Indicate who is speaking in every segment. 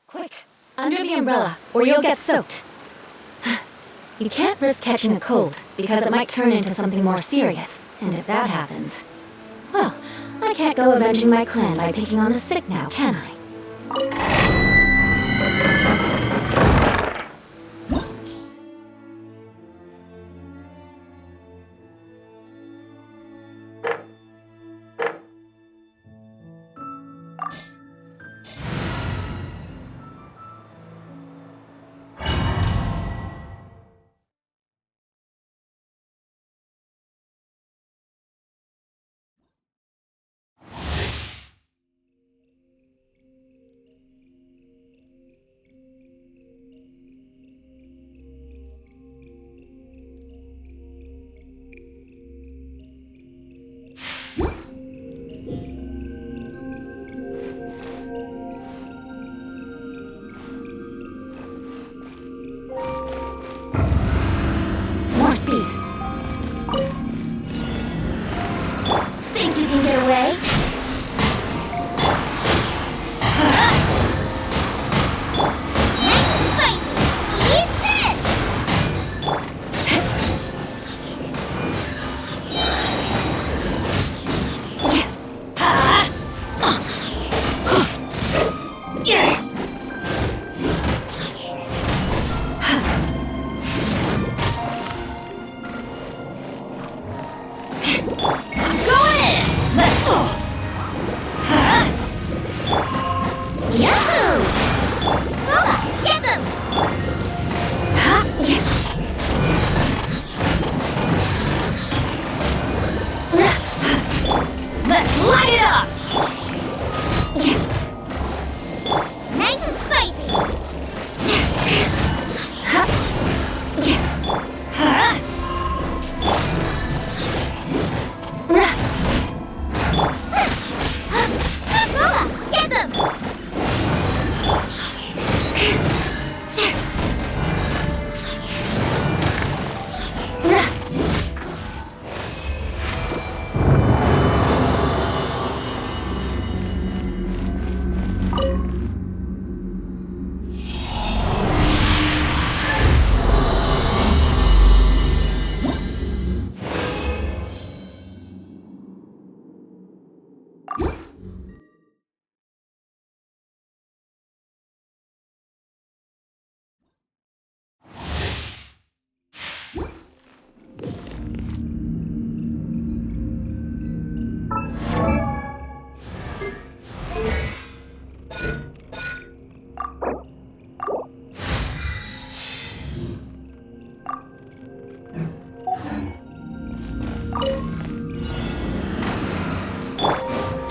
Speaker 1: Quick, under the umbrella, or you'll get soaked. You can't risk catching a cold, because it might turn into something more serious. And if that happens, well, I can't go avenging my clan by picking on the sick now, can I? More speed. Think you can get away?
Speaker 2: Nice and spicy! Eat this! I'm going in! Let's go! Yahoo! Boba, get them!
Speaker 1: Let's light it up!
Speaker 2: Nice and spicy! Boba, get them!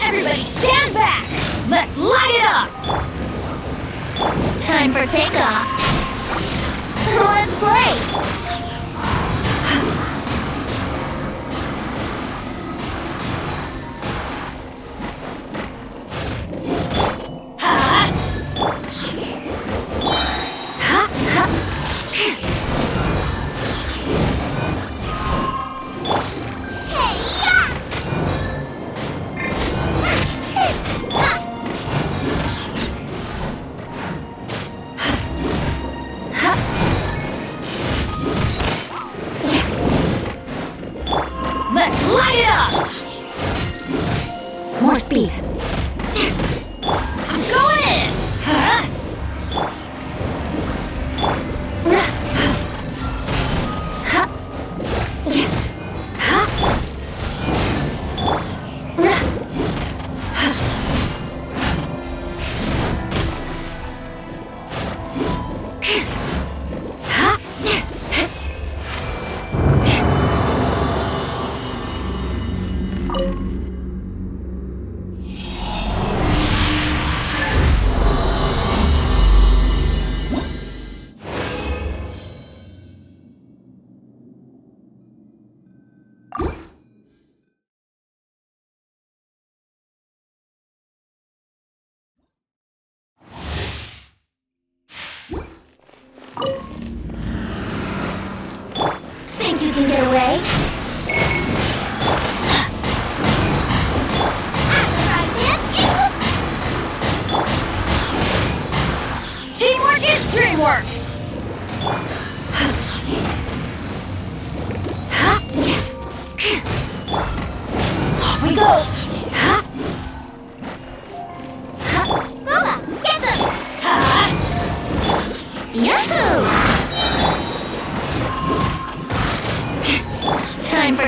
Speaker 1: Everybody stand back! Let's light it up!
Speaker 2: Time for takeoff! Let's play!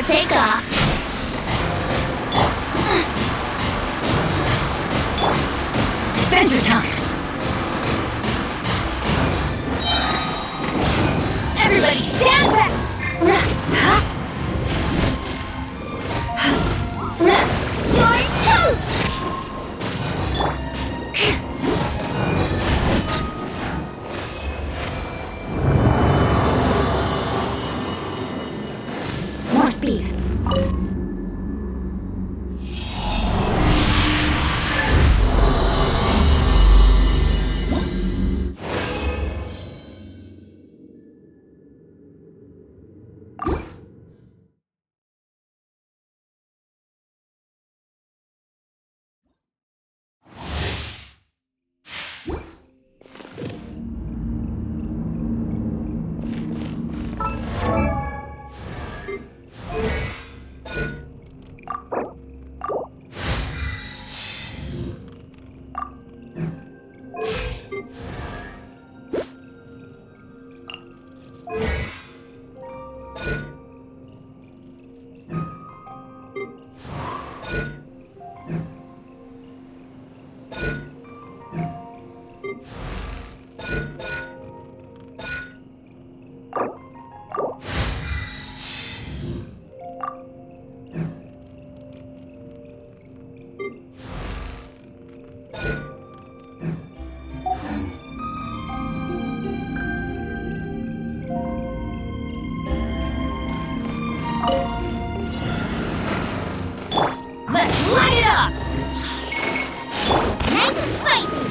Speaker 2: takeoff.
Speaker 1: Adventure time! Everybody stand back!
Speaker 2: You're toast!
Speaker 1: More speed. Let's light it up!
Speaker 2: Nice and spicy.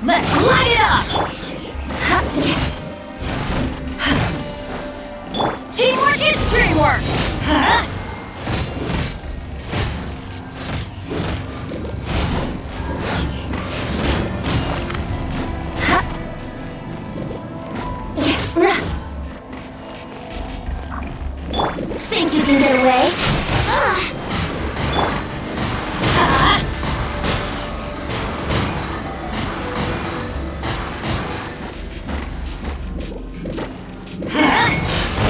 Speaker 1: Let's light it up! Teamwork is dreamwork! Huh?
Speaker 2: Think you can get away? Ugh.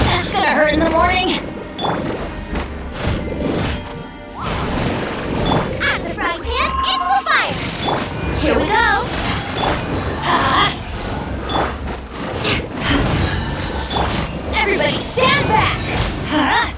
Speaker 1: That's gonna hurt in the morning!
Speaker 2: Out of the frying pan, into the fire.
Speaker 1: Here we go! Everybody stand back! Huh?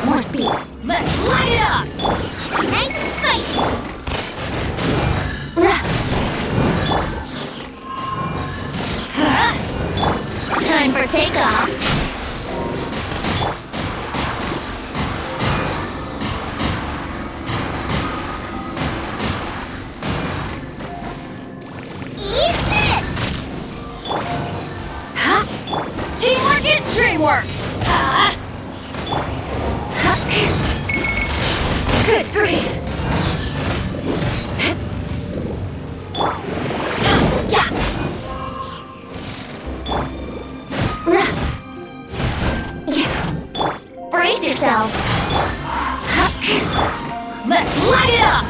Speaker 1: More speed. Let's light it up!
Speaker 2: Nice and spicy. Time for takeoff. Eat this!
Speaker 1: Teamwork is dreamwork! Good grief! Yeah!
Speaker 2: Brace yourself.
Speaker 1: Let's light it up!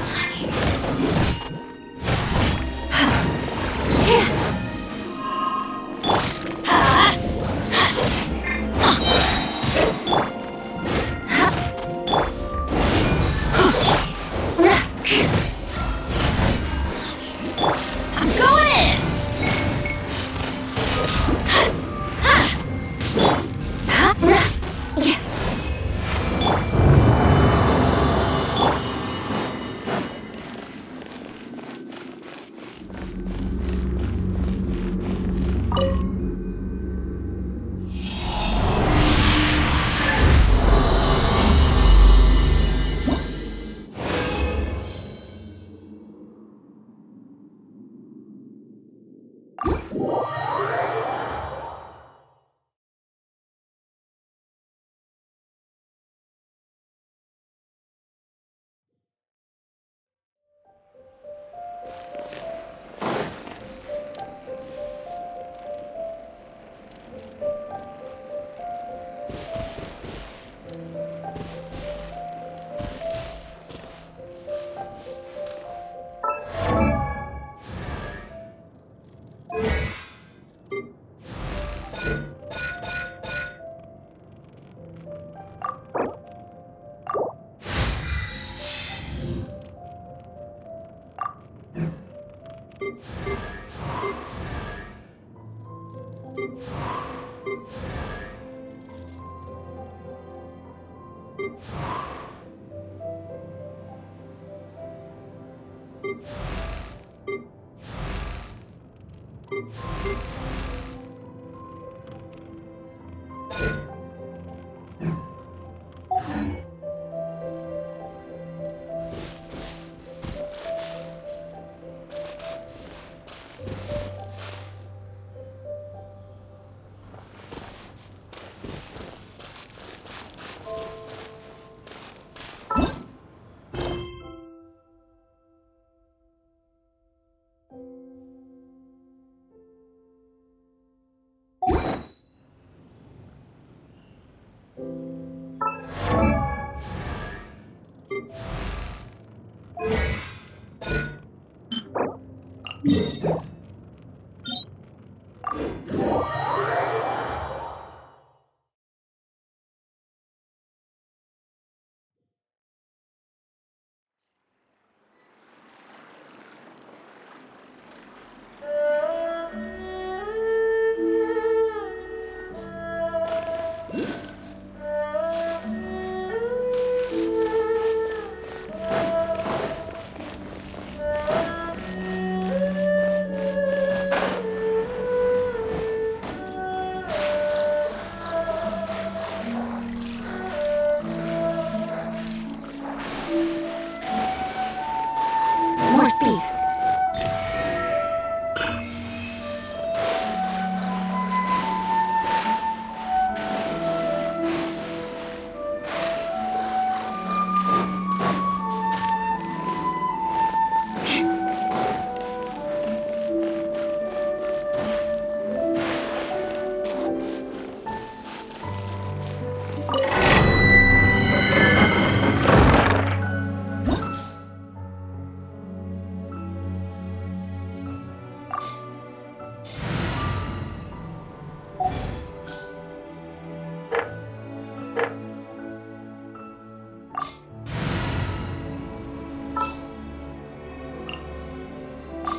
Speaker 1: I'm going in!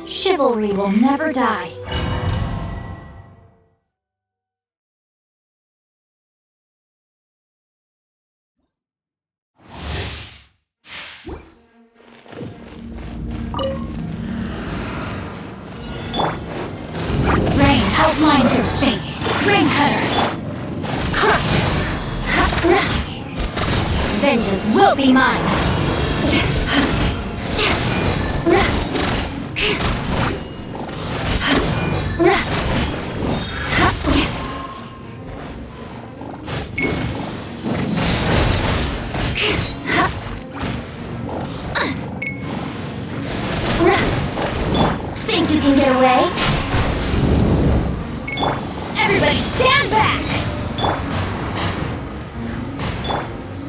Speaker 1: Chivalry will never die. Rain outlines your fate. Rain Cutter. Crush. Vengeance will be mine. Think you can get away? Everybody stand back!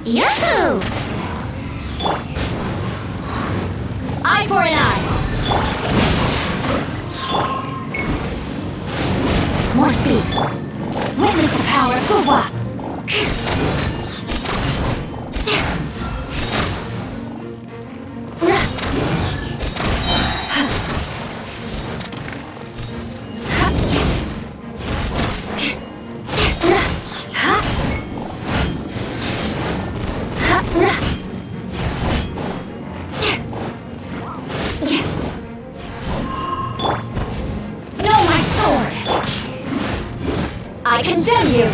Speaker 2: Yahoo!
Speaker 1: Eye for an eye. More speed. Witness the power of Guwa. Know my sword. I condemn you.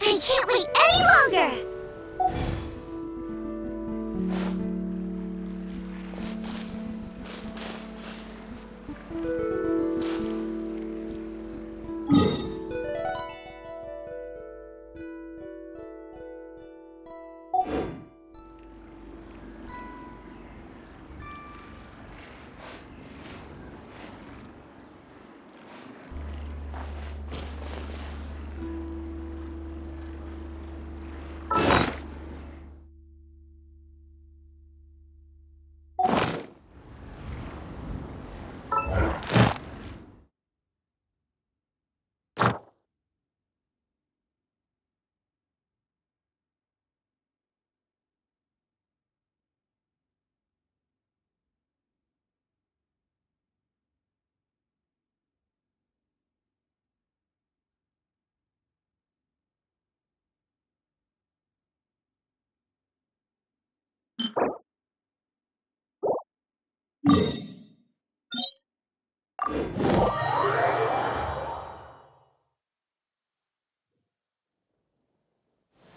Speaker 2: I can't wait any longer!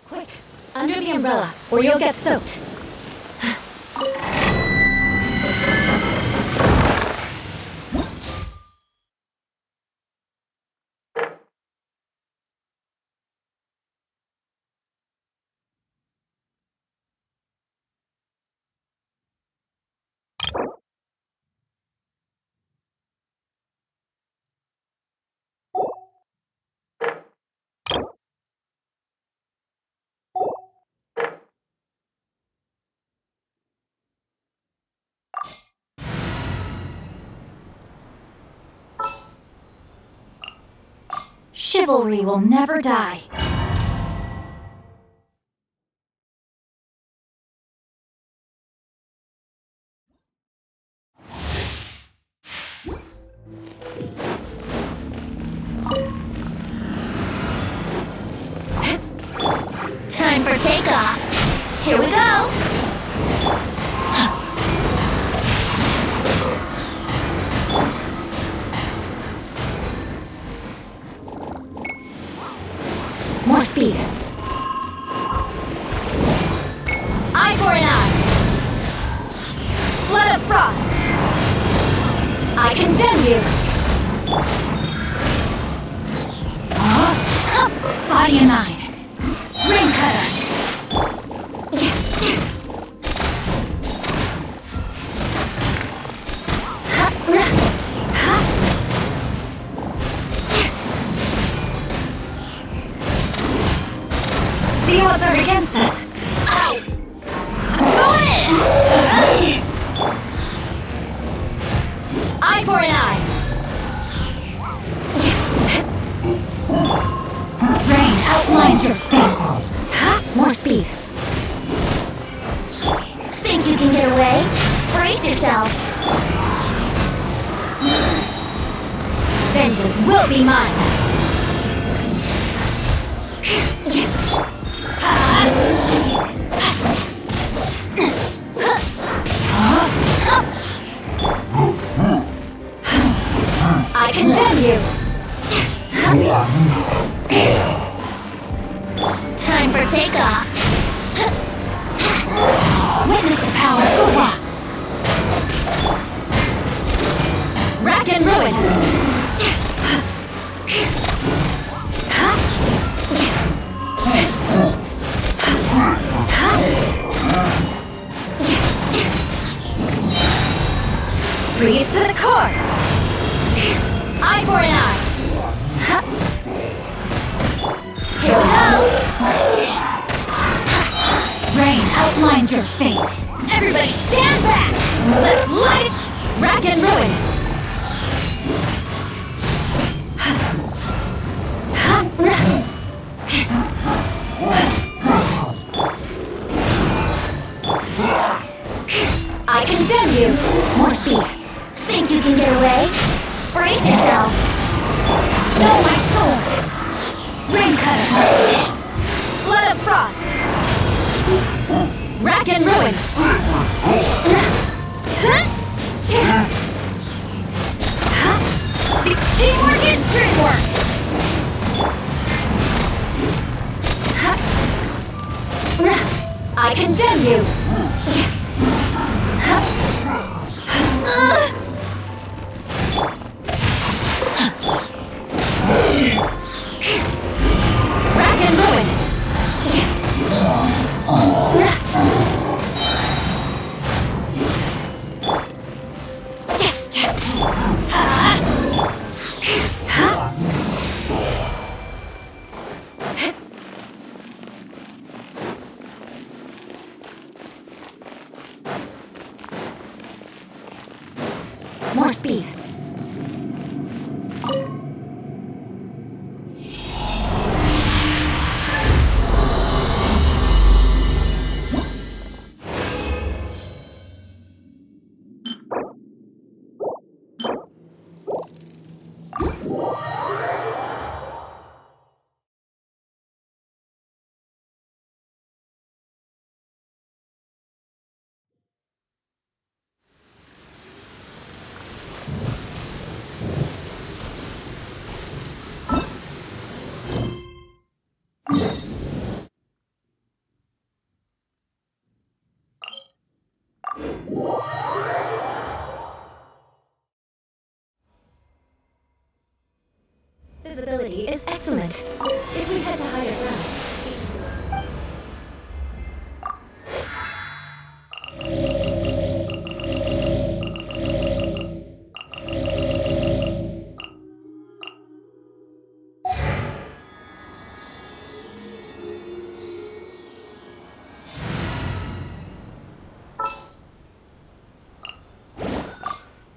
Speaker 1: Quick, under the umbrella, or you'll get soaked. Chivalry will never die.
Speaker 2: Time for takeoff. Here we go.
Speaker 1: More speed.
Speaker 2: Eye for an eye.
Speaker 1: Flood of frost. I condemn you. Body and mind. Ring cutter. The odds are against us.
Speaker 2: Ow! Go in!
Speaker 1: Eye for an eye. Rain outlines your fate. More speed.
Speaker 2: Think you can get away? Brace yourself.
Speaker 1: Vengeance will be mine. I condemn you.
Speaker 2: Time for takeoff.
Speaker 1: Witness the power of Uwa. Rack and ruin. Freeze to the core. Eye for an eye.
Speaker 2: Here we go.
Speaker 1: Rain outlines your fate.
Speaker 2: Everybody stand back. Let's light it.
Speaker 1: Rack and ruin. I condemn you. More speed.
Speaker 2: Think you can get away? Brace yourself.
Speaker 1: Know my soul. Ring cutter. Flood of frost. Rack and ruin.
Speaker 2: Teamwork is dreamwork.
Speaker 1: I condemn you. Rack and ruin. More speed. Visibility is excellent. If we head to higher ground.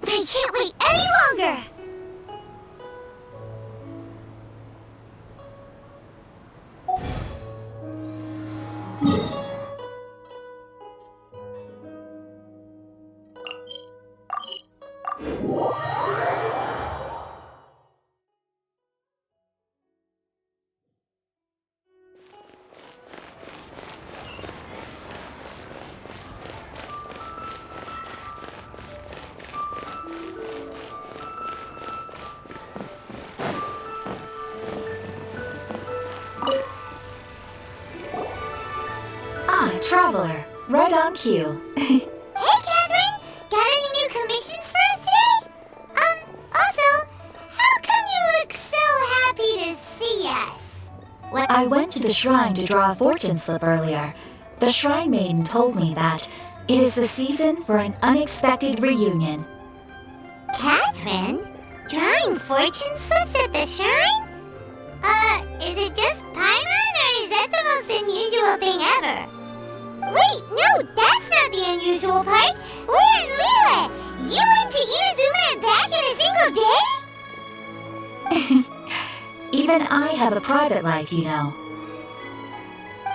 Speaker 2: I can't wait any longer.
Speaker 3: traveler, right on cue.
Speaker 2: Hey, Catherine! Got any new commissions for us today? Also, how come you look so happy to see us? What?
Speaker 3: I went to the shrine to draw a fortune slip earlier. The shrine maiden told me that it is the season for an unexpected reunion.
Speaker 2: Catherine? Drawing fortune slips at the shrine? Is it just Paimon, or is that the most unusual thing ever? Wait, no, that's not the unusual part. We're in Liyue. You went to Inazuma and back in a single day?
Speaker 3: Even I have a private life, you know.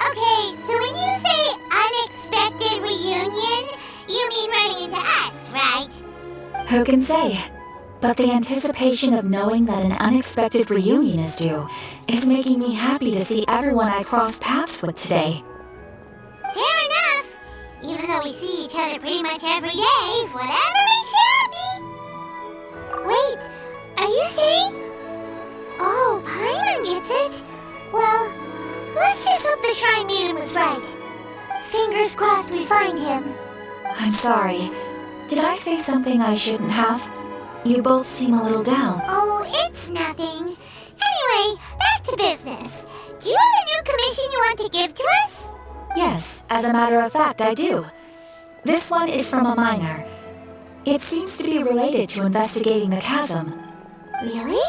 Speaker 2: Okay, so when you say unexpected reunion, you mean running into us, right?
Speaker 3: Who can say? But the anticipation of knowing that an unexpected reunion is due is making me happy to see everyone I crossed paths with today.
Speaker 2: Fair enough. Even though we see each other pretty much every day, whatever makes you happy. Wait, are you saying? Oh, Paimon gets it. Well, let's just hope the Shrine Maiden was right. Fingers crossed we find him.
Speaker 3: I'm sorry. Did I say something I shouldn't have? You both seem a little down.
Speaker 2: Oh, it's nothing. Anyway, back to business. Do you have a new commission you want to give to us?
Speaker 3: Yes, as a matter of fact, I do. This one is from a miner. It seems to be related to investigating the chasm.
Speaker 2: Really?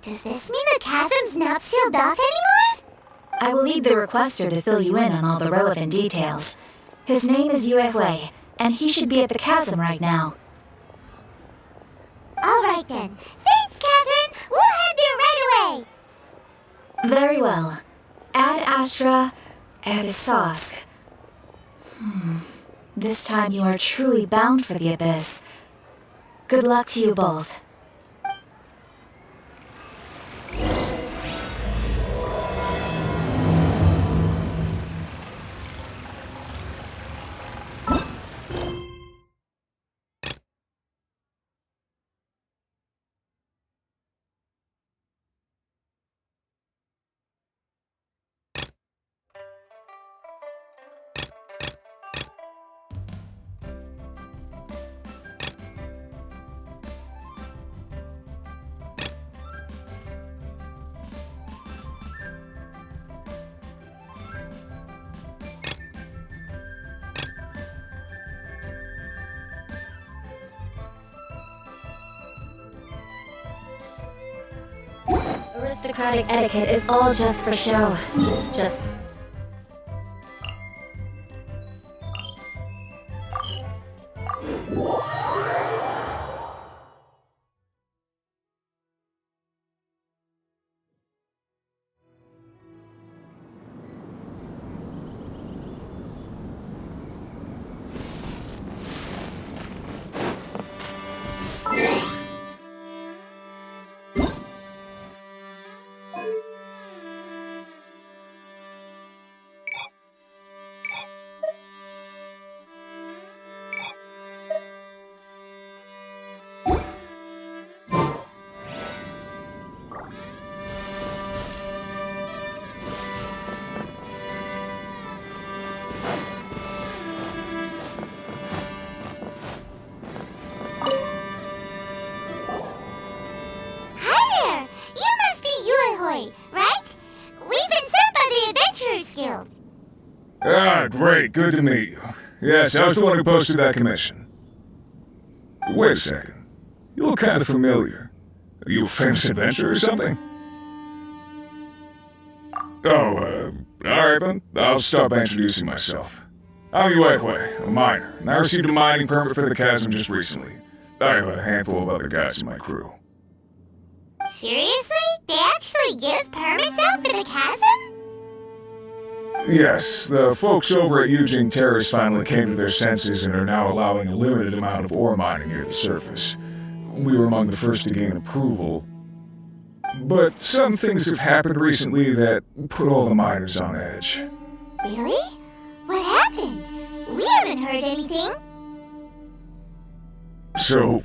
Speaker 2: Does this mean the chasm's not sealed off anymore?
Speaker 3: I will leave the requester to fill you in on all the relevant details. His name is Yue Hui, and he should be at the chasm right now.
Speaker 2: All right then. Thanks, Catherine. We'll head there right away.
Speaker 3: Very well. Ad Astra Abyssosque. This time you are truly bound for the abyss. Good luck to you both.
Speaker 1: Aristocratic etiquette is all just for show. Just...
Speaker 4: Ah, great. Good to meet you. Yes, I was the one who posted that commission. Wait a second. You look kind of familiar. Are you a famous adventurer or something? Oh, alright then. I'll start by introducing myself. I'm Yue Hui, a miner, and I received a mining permit for the chasm just recently. I have a handful of other guys in my crew.
Speaker 2: Seriously? They actually give permits out for the chasm?
Speaker 4: Yes, the folks over at Eugene Terrace finally came to their senses and are now allowing a limited amount of ore mining near the surface. We were among the first to gain approval. But some things have happened recently that put all the miners on edge.
Speaker 2: Really? What happened? We haven't heard anything.
Speaker 4: So,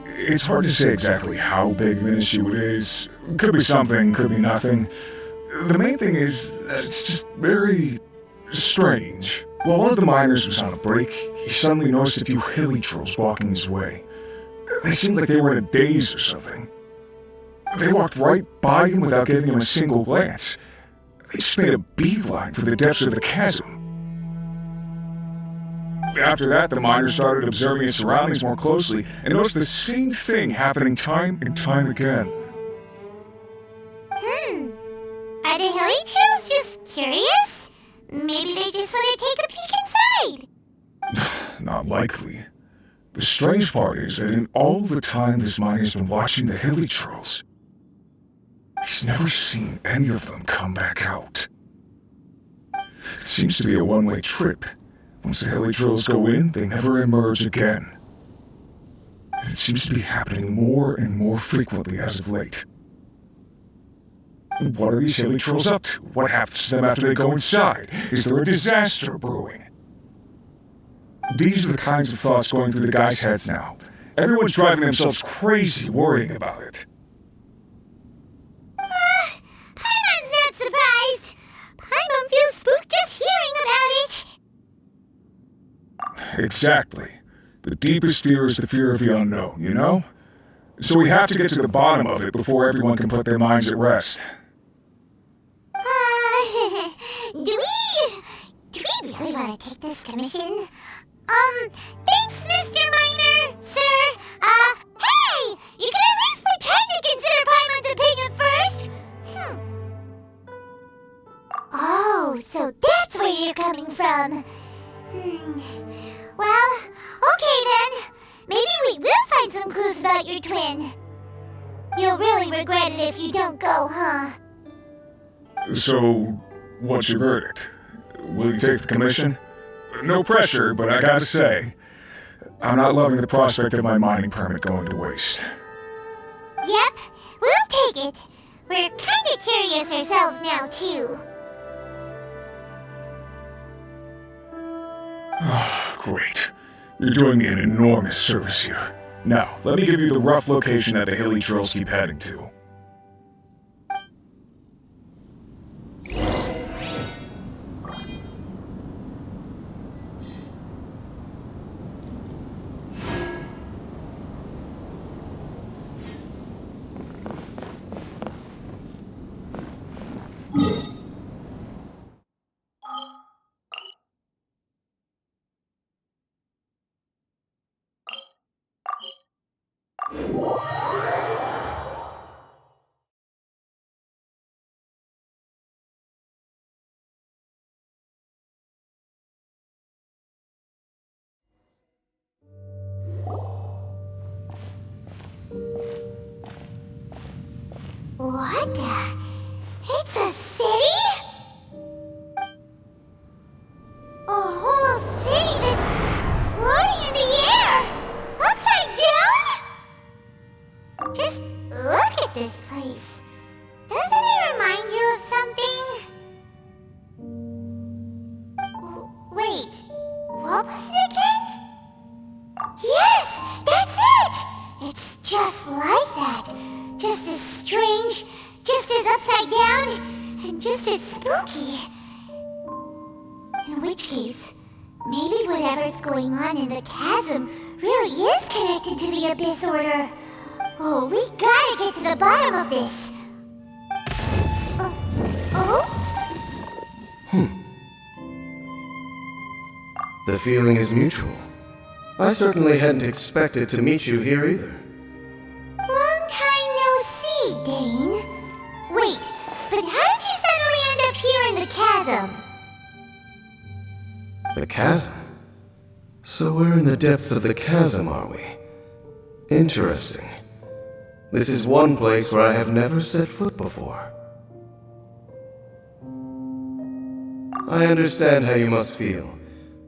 Speaker 4: it's hard to say exactly how big of an issue it is. Could be something, could be nothing. The main thing is that it's just very Strange. While one of the miners was on a break, he suddenly noticed a few hilly trolls walking his way. They seemed like they were in a daze or something. They walked right by him without giving him a single glance. They just made a beeline for the depths of the chasm. After that, the miner started observing his surroundings more closely and noticed the same thing happening time and time again.
Speaker 2: Are the hilly trolls just curious? Maybe they just want to take a peek inside.
Speaker 4: Not likely. The strange part is that in all the time this miner's been watching the hilly trolls, he's never seen any of them come back out. It seems to be a one-way trip. Once the hilly trolls go in, they never emerge again. And it seems to be happening more and more frequently as of late. What are these hilly trolls up to? What happens to them after they go inside? Is there a disaster brewing? These are the kinds of thoughts going through the guys' heads now. Everyone's driving themselves crazy worrying about it.
Speaker 2: Paimon's not surprised. Paimon feels spooked just hearing about it.
Speaker 4: Exactly. The deepest fear is the fear of the unknown, you know? So we have to get to the bottom of it before everyone can put their minds at rest.
Speaker 2: Do we really want to take this commission? Thanks, Mr. Miner, sir. Hey! You can at least pretend to consider Paimon's opinion first! Oh, so that's where you're coming from. Well, okay then. Maybe we will find some clues about your twin. You'll really regret it if you don't go, huh?
Speaker 4: So, what's your verdict? Will you take the commission? No pressure, but I gotta say, I'm not loving the prospect of my mining permit going to waste.
Speaker 2: Yep, we'll take it. We're kinda curious ourselves now, too.
Speaker 4: Great. You're doing me an enormous service here. Now, let me give you the rough location that the hilly trolls keep heading to.
Speaker 2: What the? It's a city? A whole city that's floating in the air! Upside down? Just look at this place. Doesn't it remind you of something? Wait, what was it again? Yes, that's it! It's just like that. Just as strange, just as upside down, and just as spooky. In which case, maybe whatever's going on in the chasm really is connected to the Abyss Order. Oh, we gotta get to the bottom of this.
Speaker 5: The feeling is mutual. I certainly hadn't expected to meet you here either.
Speaker 2: Long time no see, Dane. Wait, but how did you suddenly end up here in the chasm?
Speaker 5: The chasm? So we're in the depths of the chasm, are we? Interesting. This is one place where I have never set foot before. I understand how you must feel.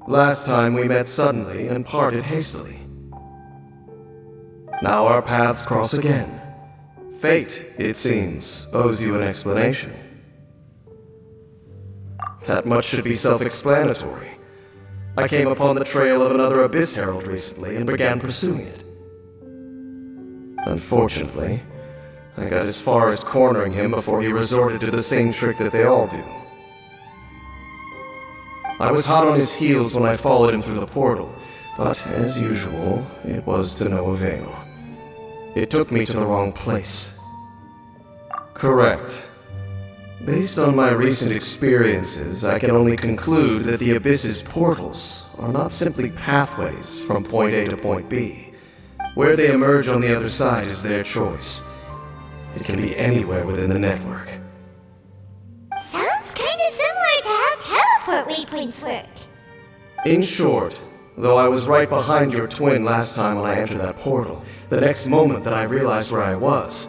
Speaker 5: Last time we met suddenly and parted hastily. Now our paths cross again. Fate, it seems, owes you an explanation. That much should be self-explanatory. I came upon the trail of another Abyss Herald recently and began pursuing it. Unfortunately, I got as far as cornering him before he resorted to the same trick that they all do. I was hot on his heels when I followed him through the portal, but as usual, it was to no avail. It took me to the wrong place. Correct. Based on my recent experiences, I can only conclude that the Abyss's portals are not simply pathways from point A to point B. Where they emerge on the other side is their choice. It can be anywhere within the network.
Speaker 2: Sounds kinda similar to how teleport waypoints work.
Speaker 5: In short, though I was right behind your twin last time when I entered that portal, the next moment that I realized where I was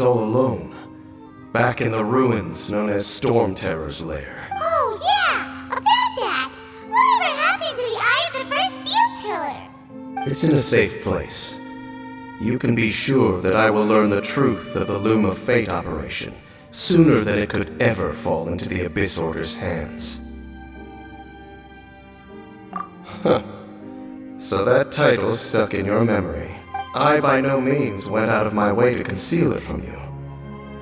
Speaker 5: all alone, back in the ruins known as Storm Terror's lair.
Speaker 2: Oh yeah, about that. Whatever happened to the Eye of the First Field Tiller?
Speaker 5: It's in a safe place. You can be sure that I will learn the truth of the Loom of Fate operation sooner than it could ever fall into the Abyss Order's hands. Huh. So that title stuck in your memory. I by no means went out of my way to conceal it from you.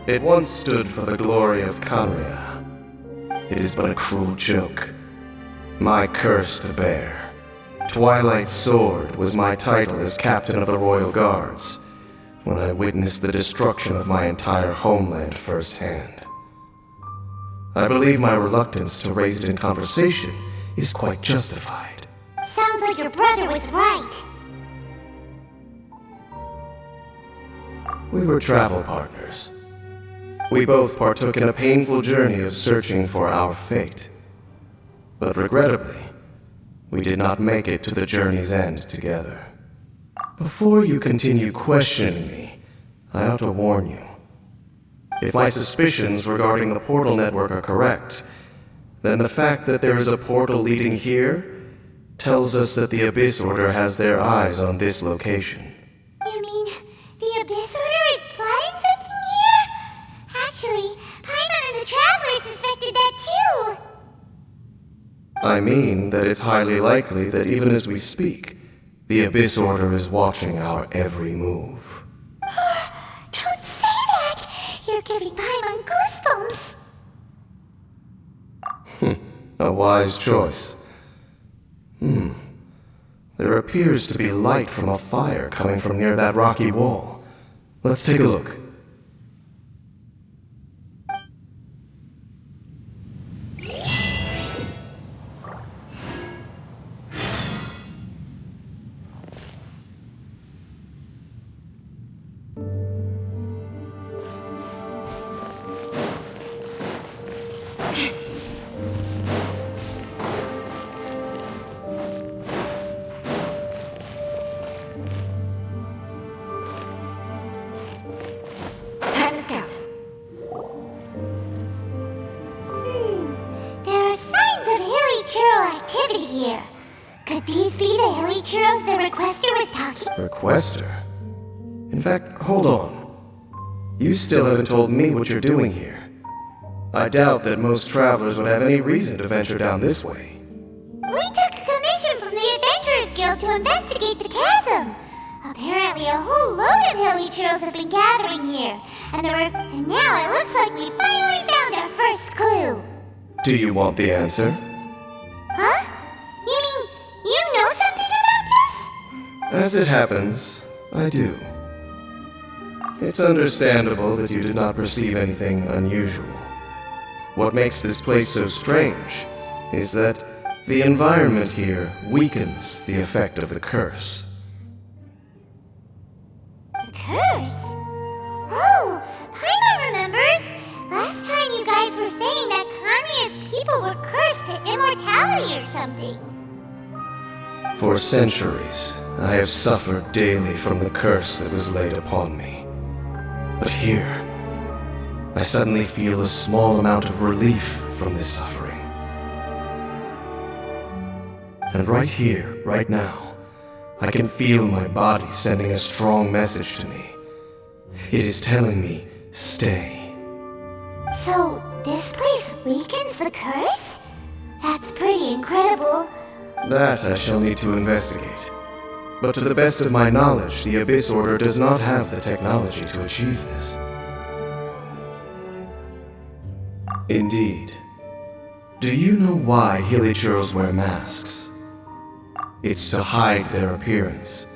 Speaker 5: It once stood for the glory of Kanria. It is but a cruel joke. My curse to bear. Twilight Sword was my title as captain of the Royal Guards, when I witnessed the destruction of my entire homeland firsthand. I believe my reluctance to raise it in conversation is quite justified.
Speaker 2: Sounds like your brother was right.
Speaker 5: We were travel partners. We both partook in a painful journey of searching for our fate. But regrettably, we did not make it to the journey's end together. Before you continue questioning me, I ought to warn you. If my suspicions regarding the portal network are correct, then the fact that there is a portal leading here tells us that the Abyss Order has their eyes on this location.
Speaker 2: You mean the Abyss Order is plotting something here? Actually, Paimon and the Traveler suspected that too.
Speaker 5: I mean that it's highly likely that even as we speak, the Abyss Order is watching our every move.
Speaker 2: Don't say that! You're giving Paimon goosebumps.
Speaker 5: A wise choice. There appears to be light from a fire coming from near that rocky wall. Let's take a look.
Speaker 1: Time to scout.
Speaker 2: There are signs of hilly churl activity here. Could these be the hilly churls the requester was talking?
Speaker 5: Requester? In fact, hold on. You still haven't told me what you're doing here. I doubt that most travelers would have any reason to venture down this way.
Speaker 2: We took a commission from the Adventurers Guild to investigate the chasm. Apparently a whole load of hilly churls have been gathering here, and now it looks like we finally found our first clue.
Speaker 5: Do you want the answer?
Speaker 2: Huh? You mean you know something about this?
Speaker 5: As it happens, I do. It's understandable that you did not perceive anything unusual. What makes this place so strange is that the environment here weakens the effect of the curse.
Speaker 2: The curse? Oh, Paimon remembers. Last time you guys were saying that Kanria's people were cursed to immortality or something.
Speaker 5: For centuries, I have suffered daily from the curse that was laid upon me. But here, I suddenly feel a small amount of relief from this suffering. And right here, right now, I can feel my body sending a strong message to me. It is telling me, stay.
Speaker 2: So, this place weakens the curse? That's pretty incredible.
Speaker 5: That I shall need to investigate. But to the best of my knowledge, the Abyss Order does not have the technology to achieve this. Indeed. Do you know why hilichurls wear masks? It's to hide their appearance,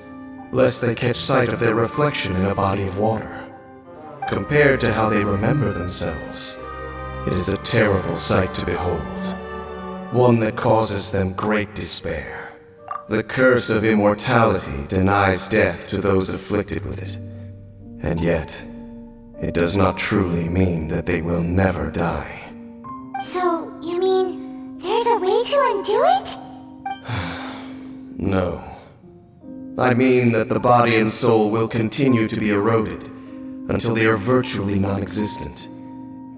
Speaker 5: lest they catch sight of their reflection in a body of water. Compared to how they remember themselves, it is a terrible sight to behold, one that causes them great despair. The curse of immortality denies death to those afflicted with it, and yet, it does not truly mean that they will never die.
Speaker 2: So, you mean there's a way to undo it?
Speaker 5: No. I mean that the body and soul will continue to be eroded until they are virtually non-existent,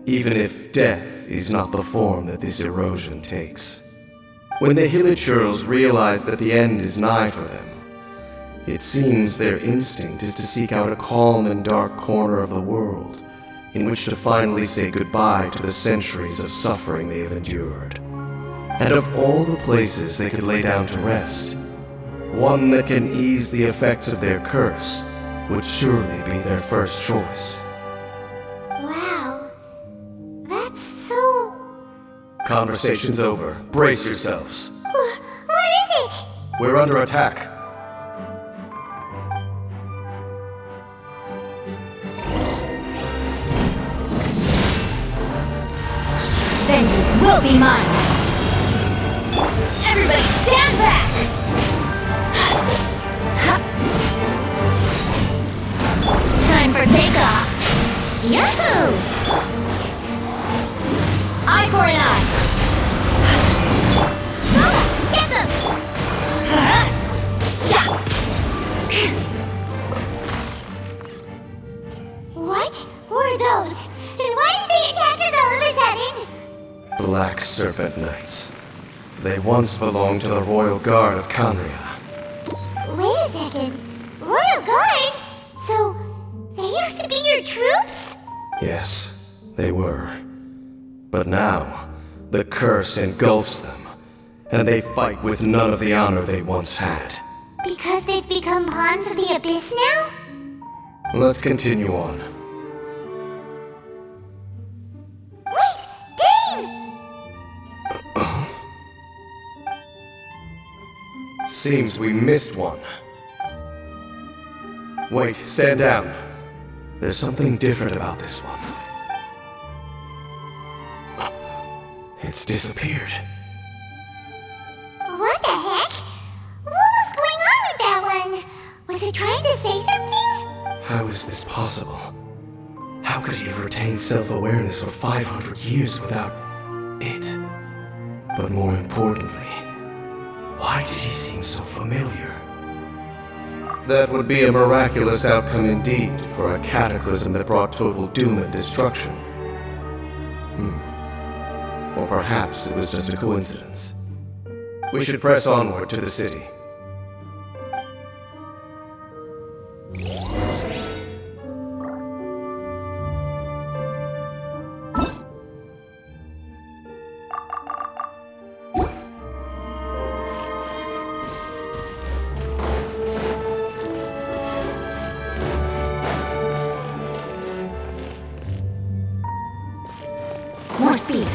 Speaker 5: even if death is not the form that this erosion takes. When the hilichurls realize that the end is nigh for them, it seems their instinct is to seek out a calm and dark corner of the world in which to finally say goodbye to the centuries of suffering they have endured. And of all the places they could lay down to rest, one that can ease the effects of their curse would surely be their first choice.
Speaker 2: Wow. That's so...
Speaker 5: Conversation's over. Brace yourselves.
Speaker 2: What is it?
Speaker 5: We're under attack.
Speaker 1: Vengeance will be mine! Everybody stand back! Time for takeoff! Yahoo! Eye for an eye! Lola, get them!
Speaker 2: What were those? And why did they attack us all of a sudden?
Speaker 5: Black Serpent Knights. They once belonged to the Royal Guard of Canria.
Speaker 2: Wait a second. Royal Guard? So, they used to be your troops?
Speaker 5: Yes, they were. But now, the curse engulfs them, and they fight with none of the honor they once had.
Speaker 2: Because they've become pawns of the Abyss now?
Speaker 5: Let's continue on.
Speaker 2: Wait! Dane!
Speaker 5: Seems we missed one. Wait, stand down. There's something different about this one. It's disappeared.
Speaker 2: What the heck? What was going on with that one? Was it trying to say something?
Speaker 5: How is this possible? How could he have retained self-awareness for 500 years without it? But more importantly, why did he seem so familiar? That would be a miraculous outcome indeed for a cataclysm that brought total doom and destruction. Or perhaps it was just a coincidence. We should press onward to the city.
Speaker 1: More speed.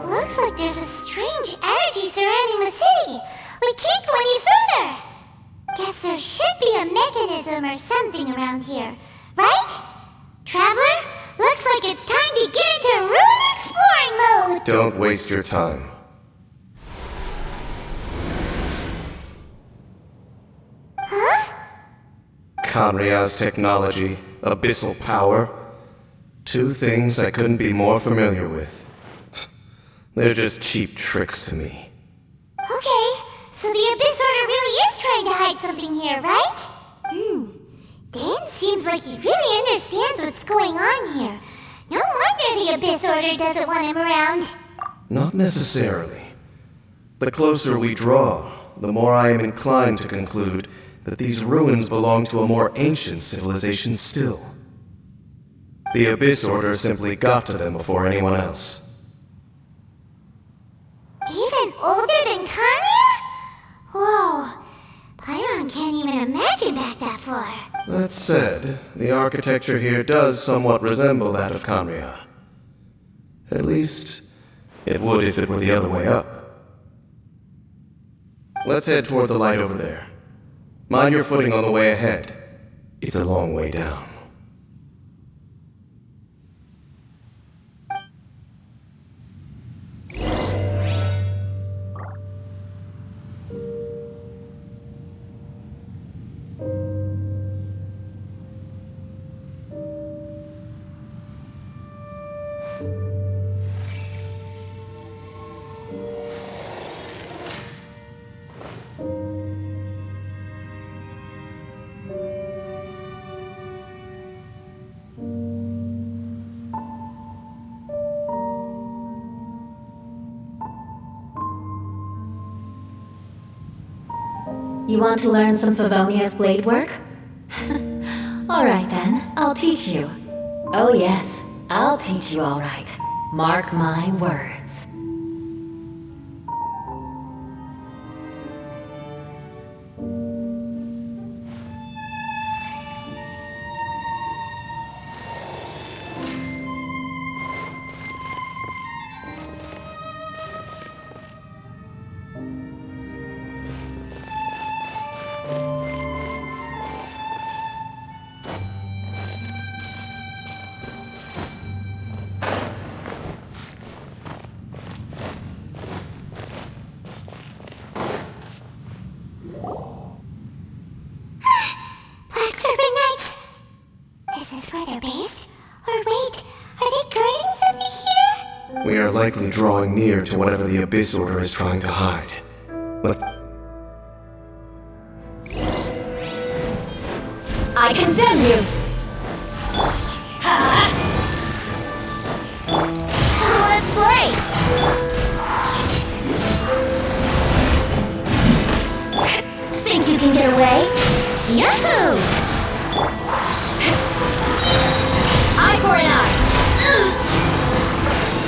Speaker 2: Looks like there's a strange energy surrounding the city. We can't go any further. Guess there should be a mechanism or something around here, right? Traveler, looks like it's time to get into ruin exploring mode.
Speaker 5: Don't waste your time. Canria's technology, abyssal power. Two things I couldn't be more familiar with. They're just cheap tricks to me.
Speaker 2: Okay, so the Abyss Order really is trying to hide something here, right? Dan seems like he really understands what's going on here. No wonder the Abyss Order doesn't want him around.
Speaker 5: Not necessarily. The closer we draw, the more I am inclined to conclude that these ruins belong to a more ancient civilization still. The Abyss Order simply got to them before anyone else.
Speaker 2: Even older than Kanya? Whoa, Paimon can't even imagine back that far.
Speaker 5: That said, the architecture here does somewhat resemble that of Conria. At least, it would if it were the other way up. Let's head toward the light over there. Mind your footing on the way ahead. It's a long way down.
Speaker 1: You want to learn some Favonia's blade work? Alright then, I'll teach you. Oh yes, I'll teach you alright. Mark my words.
Speaker 2: Black Serpent Knights! Is this where they're based? Or wait, are they guarding something here?
Speaker 5: We are likely drawing near to whatever the Abyss Order is trying to hide. Let's...
Speaker 1: I condemn you!
Speaker 2: Let's play!
Speaker 1: Think you can get away?
Speaker 2: Yahoo!
Speaker 1: Eye for an eye!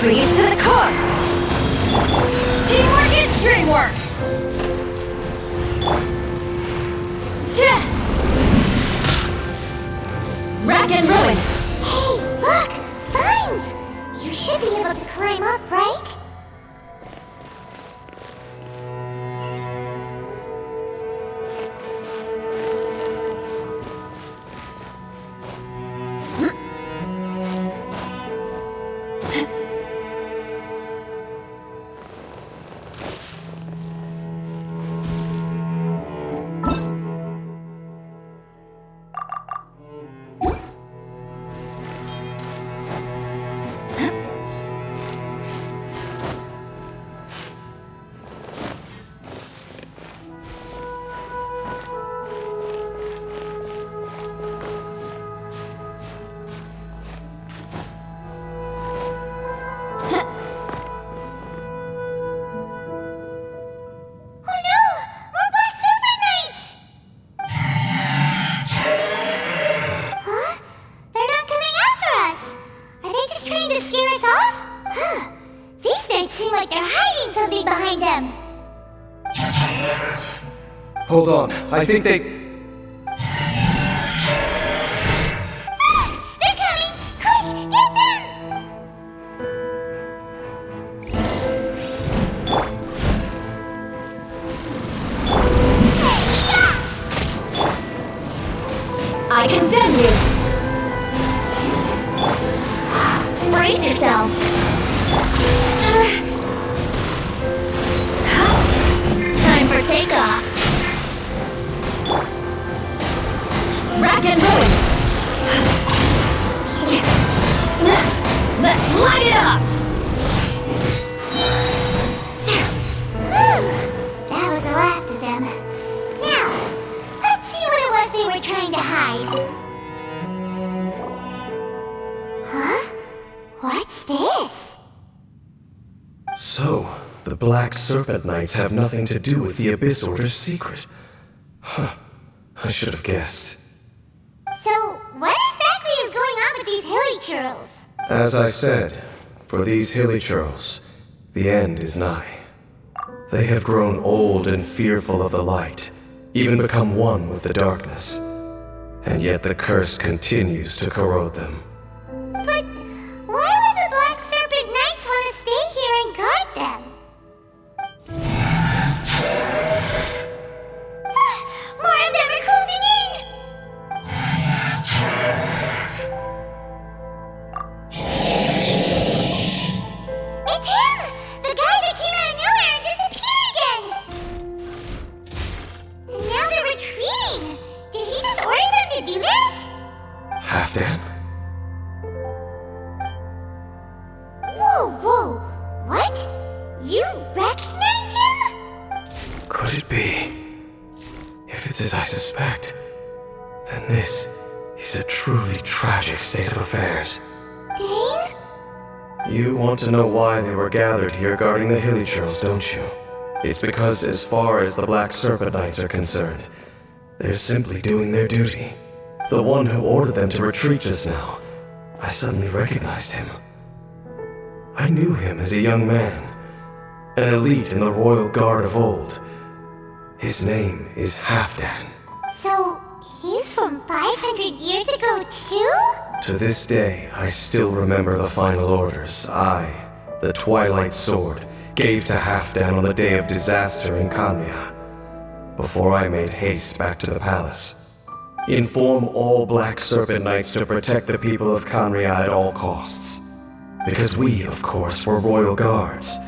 Speaker 1: Freeze to the core! Teamwork is dreamwork! Rack and ruin!
Speaker 2: Hey, look! Vines! You should be able to climb up, right?
Speaker 5: Hold on, I think they...
Speaker 2: They're coming! Quick, get them!
Speaker 1: I condemn you!
Speaker 2: Brace yourself! Time for takeoff!
Speaker 1: Rack and ruin! Let's light it up!
Speaker 2: That was the last of them. Now, let's see what it was they were trying to hide. Huh? What's this?
Speaker 5: So, the Black Serpent Knights have nothing to do with the Abyss Order's secret. Huh. I should have guessed.
Speaker 2: So, what exactly is going on with these hilly churls?
Speaker 5: As I said, for these hilly churls, the end is nigh. They have grown old and fearful of the light, even become one with the darkness. And yet the curse continues to corrode them.
Speaker 2: But why would the Black Serpent Knights want to stay here and guard them? More of them are closing in! It's him! The guy that came out of nowhere and disappeared again! And now they're retreating! Did he just order them to do that?
Speaker 5: Halfdan?
Speaker 2: Whoa! What? You recognize him?
Speaker 5: Could it be? If it's as I suspect, then this is a truly tragic state of affairs.
Speaker 2: Dane?
Speaker 5: You want to know why they were gathered here guarding the Hilly Churls, don't you? It's because as far as the Black Serpent Knights are concerned, they're simply doing their duty. The one who ordered them to retreat just now, I suddenly recognized him. I knew him as a young man, an elite in the royal guard of old. His name is Halfdan.
Speaker 2: So, he's from 500 years ago too?
Speaker 5: To this day, I still remember the final orders I, the Twilight Sword, gave to Halfdan on the day of disaster in Khanria, before I made haste back to the palace. Inform all Black Serpent Knights to protect the people of Khanria at all costs. Because we, of course, were royal guards.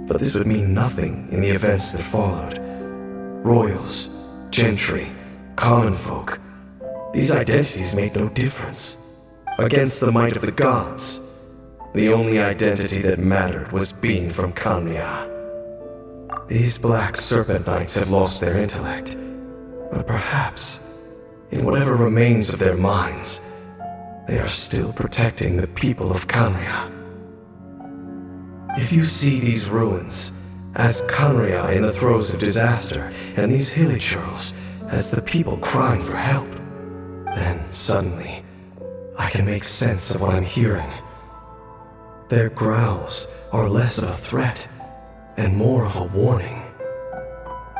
Speaker 5: But this would mean nothing in the events that followed. Royals, gentry, common folk, these identities made no difference. Against the might of the gods, the only identity that mattered was being from Khanria. These Black Serpent Knights have lost their intellect, but perhaps, in whatever remains of their minds, they are still protecting the people of Khanria. If you see these ruins as Khanria in the throes of disaster, and these Hilly Churls as the people crying for help, then suddenly I can make sense of what I'm hearing. Their growls are less of a threat and more of a warning.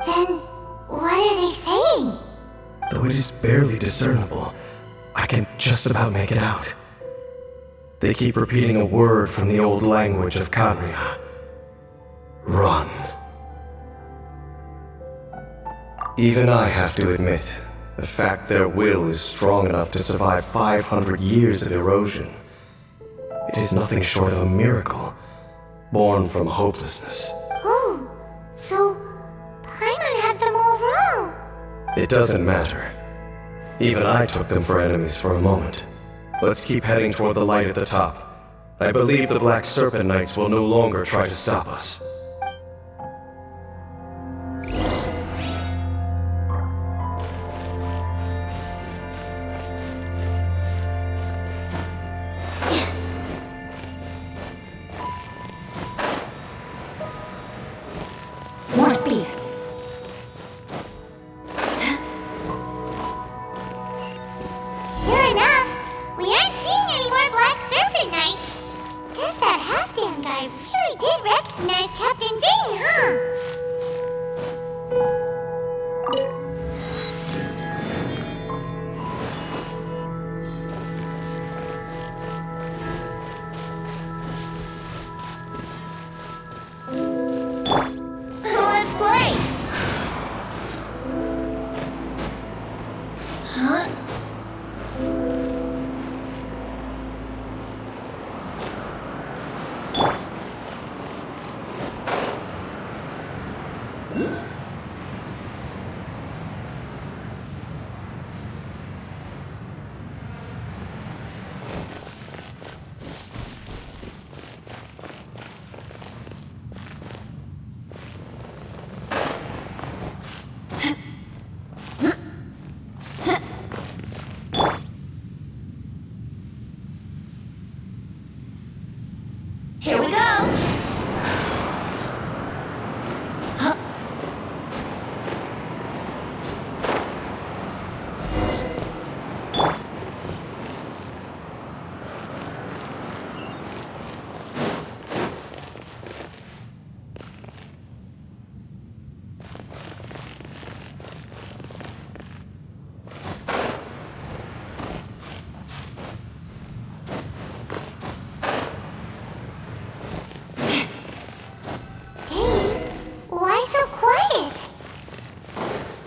Speaker 2: Then, what are they saying?
Speaker 5: Though it is barely discernible, I can just about make it out. They keep repeating a word from the old language of Khanria. Run. Even I have to admit, the fact their will is strong enough to survive 500 years of erosion, it is nothing short of a miracle, born from hopelessness.
Speaker 2: Oh, so Paimon had them all wrong.
Speaker 5: It doesn't matter. Even I took them for enemies for a moment. Let's keep heading toward the light at the top. I believe the Black Serpent Knights will no longer try to stop us.
Speaker 1: More speed.
Speaker 2: Sure enough, we aren't seeing any more Black Serpent Knights. Guess that Halfdan guy really did recognize Captain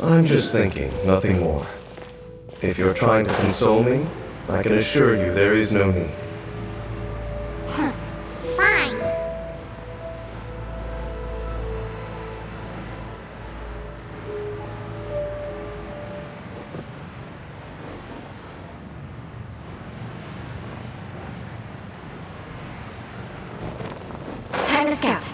Speaker 5: I'm just thinking, nothing more. If you're trying to console me, I can assure you there is no need.
Speaker 2: Fine.
Speaker 1: Time to scout.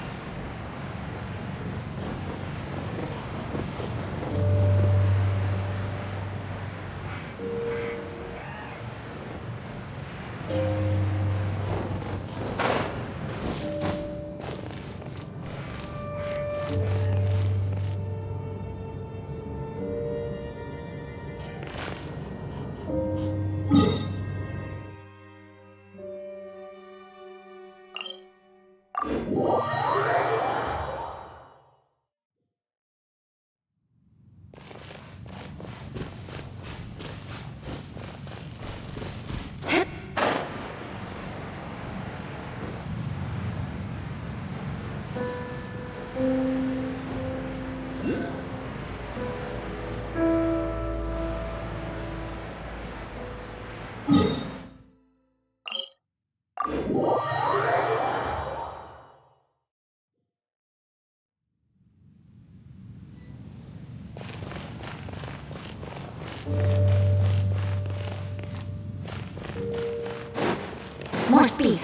Speaker 1: More speed.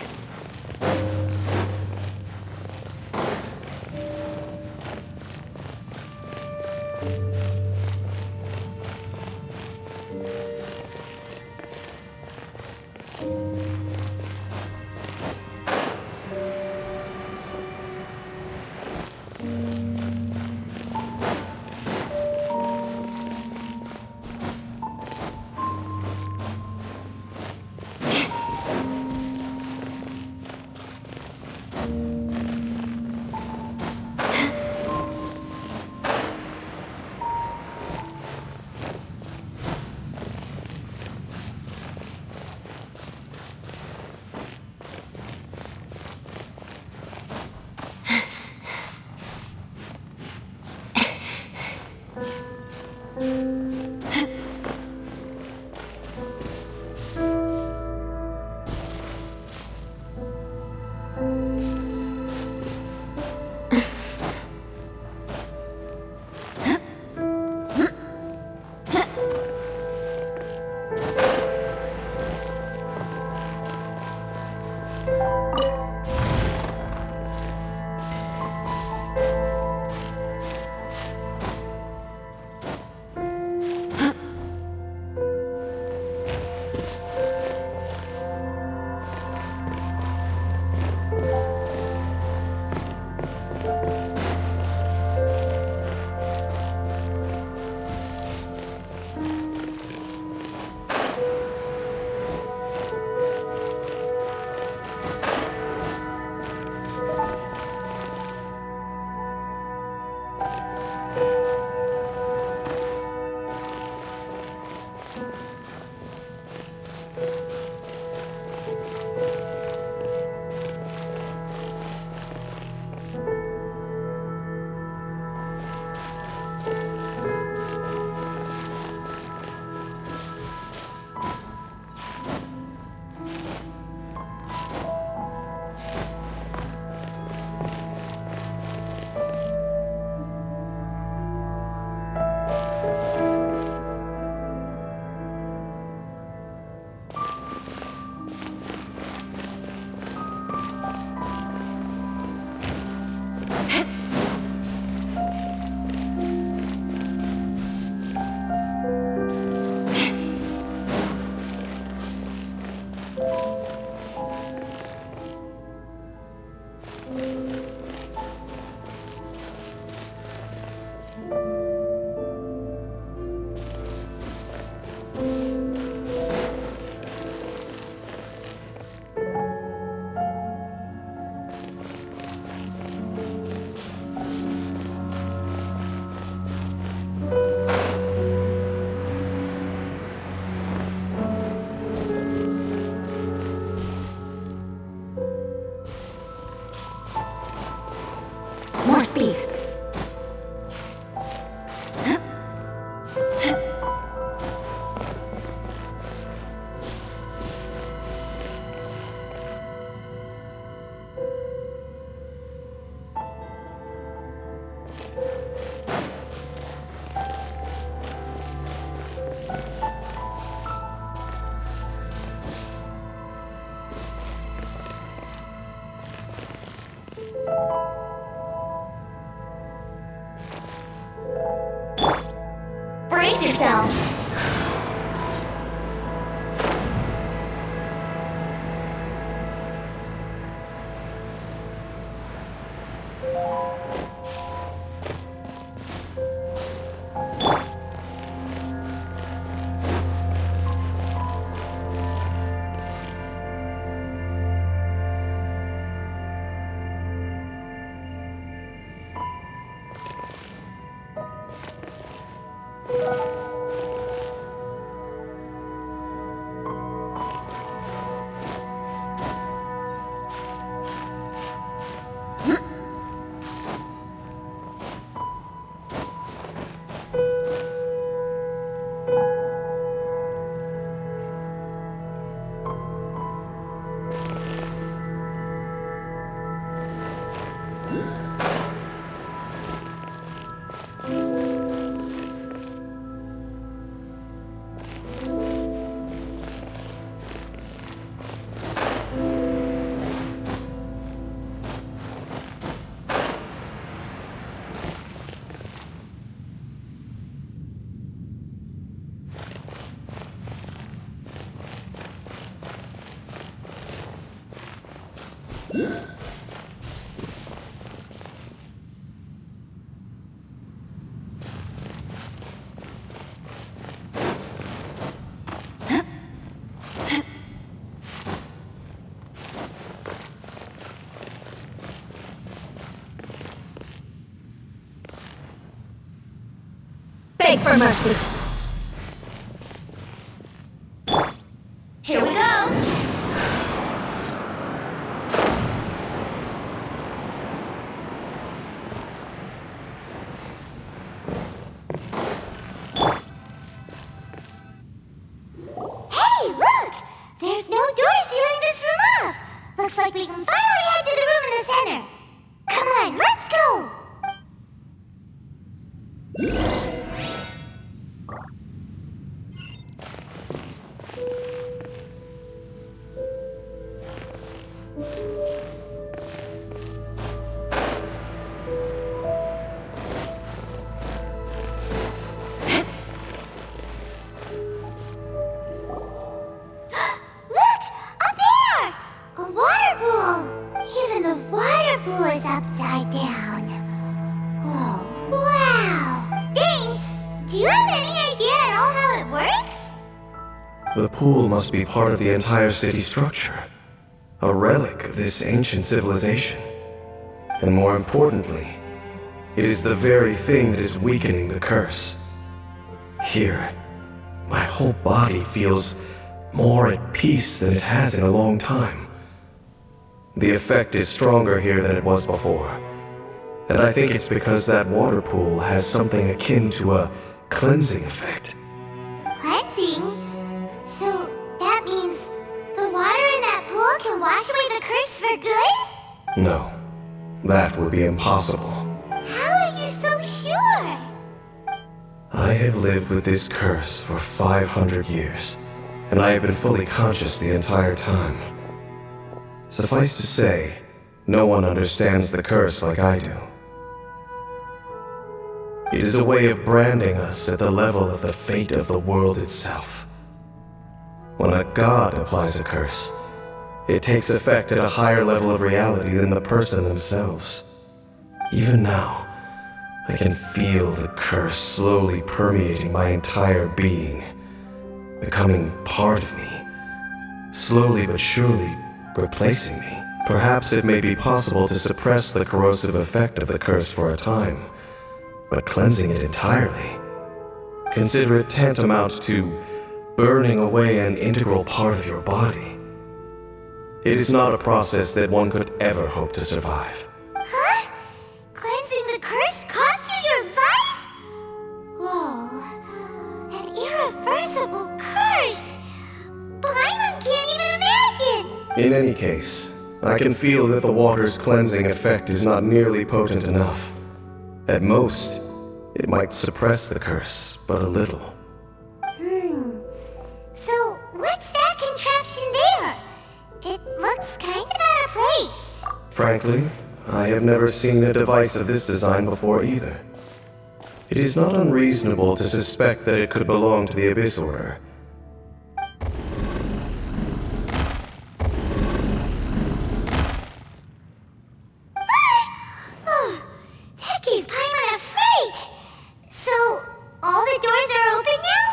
Speaker 1: Brace yourselves. Beg for mercy. Here we go.
Speaker 2: Hey, look! There's no door sealing this room off. Looks like we can finally head to the room in the center. Come on, let's go! Look! Up there! A water pool! Even the water pool is upside down. Oh, wow! Dane, do you have any idea at all how it works?
Speaker 5: The pool must be part of the entire city structure, a relic of this ancient civilization. And more importantly, it is the very thing that is weakening the curse. Here, my whole body feels more at peace than it has in a long time. The effect is stronger here than it was before. And I think it's because that water pool has something akin to a cleansing effect.
Speaker 2: Cleansing? So that means the water in that pool can wash away the curse for good?
Speaker 5: No, that would be impossible.
Speaker 2: How are you so sure?
Speaker 5: I have lived with this curse for 500 years, and I have been fully conscious the entire time. Suffice to say, no one understands the curse like I do. It is a way of branding us at the level of the fate of the world itself. When a god applies a curse, it takes effect at a higher level of reality than the person themselves. Even now, I can feel the curse slowly permeating my entire being, becoming part of me, slowly but surely replacing me. Perhaps it may be possible to suppress the corrosive effect of the curse for a time, but cleansing it entirely, consider it tantamount to burning away an integral part of your body. It is not a process that one could ever hope to survive.
Speaker 2: Huh? Cleansing the curse cost you your life? Whoa. An irreversible curse! Paimon can't even imagine!
Speaker 5: In any case, I can feel that the water's cleansing effect is not nearly potent enough. At most, it might suppress the curse, but a little.
Speaker 2: So, what's that contraption there? It looks kind of out of place.
Speaker 5: Frankly, I have never seen a device of this design before either. It is not unreasonable to suspect that it could belong to the Abyss Order.
Speaker 2: Oh, that gave Paimon a fright! So, all the doors are open now?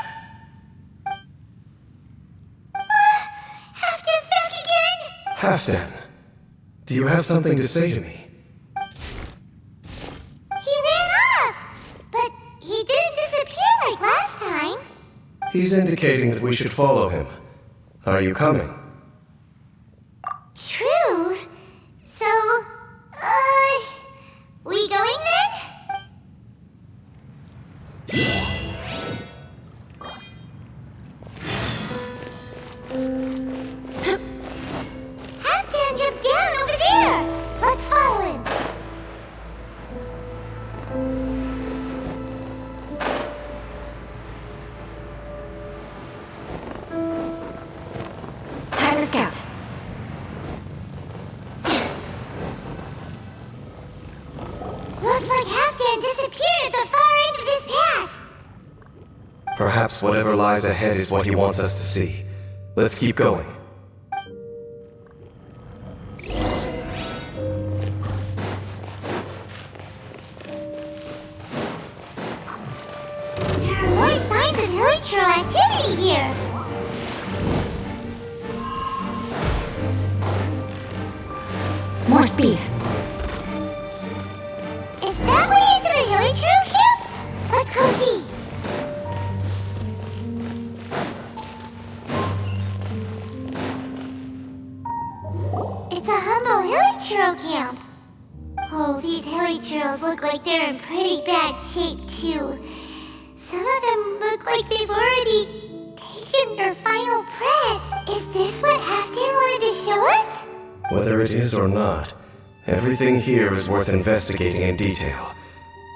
Speaker 2: Halfdan's back again!
Speaker 5: Halfdan, do you have something to say to me?
Speaker 2: He ran off! But he didn't disappear like last time.
Speaker 5: He's indicating that we should follow him. Are you coming?
Speaker 2: True. So, we going then? Halfdan jumped down over there! Let's follow him!
Speaker 1: Time to scout.
Speaker 2: Looks like Halfdan disappeared at the far end of this path!
Speaker 5: Perhaps whatever lies ahead is what he wants us to see. Let's keep going.
Speaker 2: There are more signs of hilichurl activity here!
Speaker 1: More speed.
Speaker 2: Is that way into the hilichurl camp? Let's go see! It's a humble hilichurl camp. Oh, these hilichurls look like they're in pretty bad shape, too. Some of them look like they've already taken their final breath. Is this what Halfdan wanted to show us?
Speaker 5: Whether it is or not, everything here is worth investigating in detail.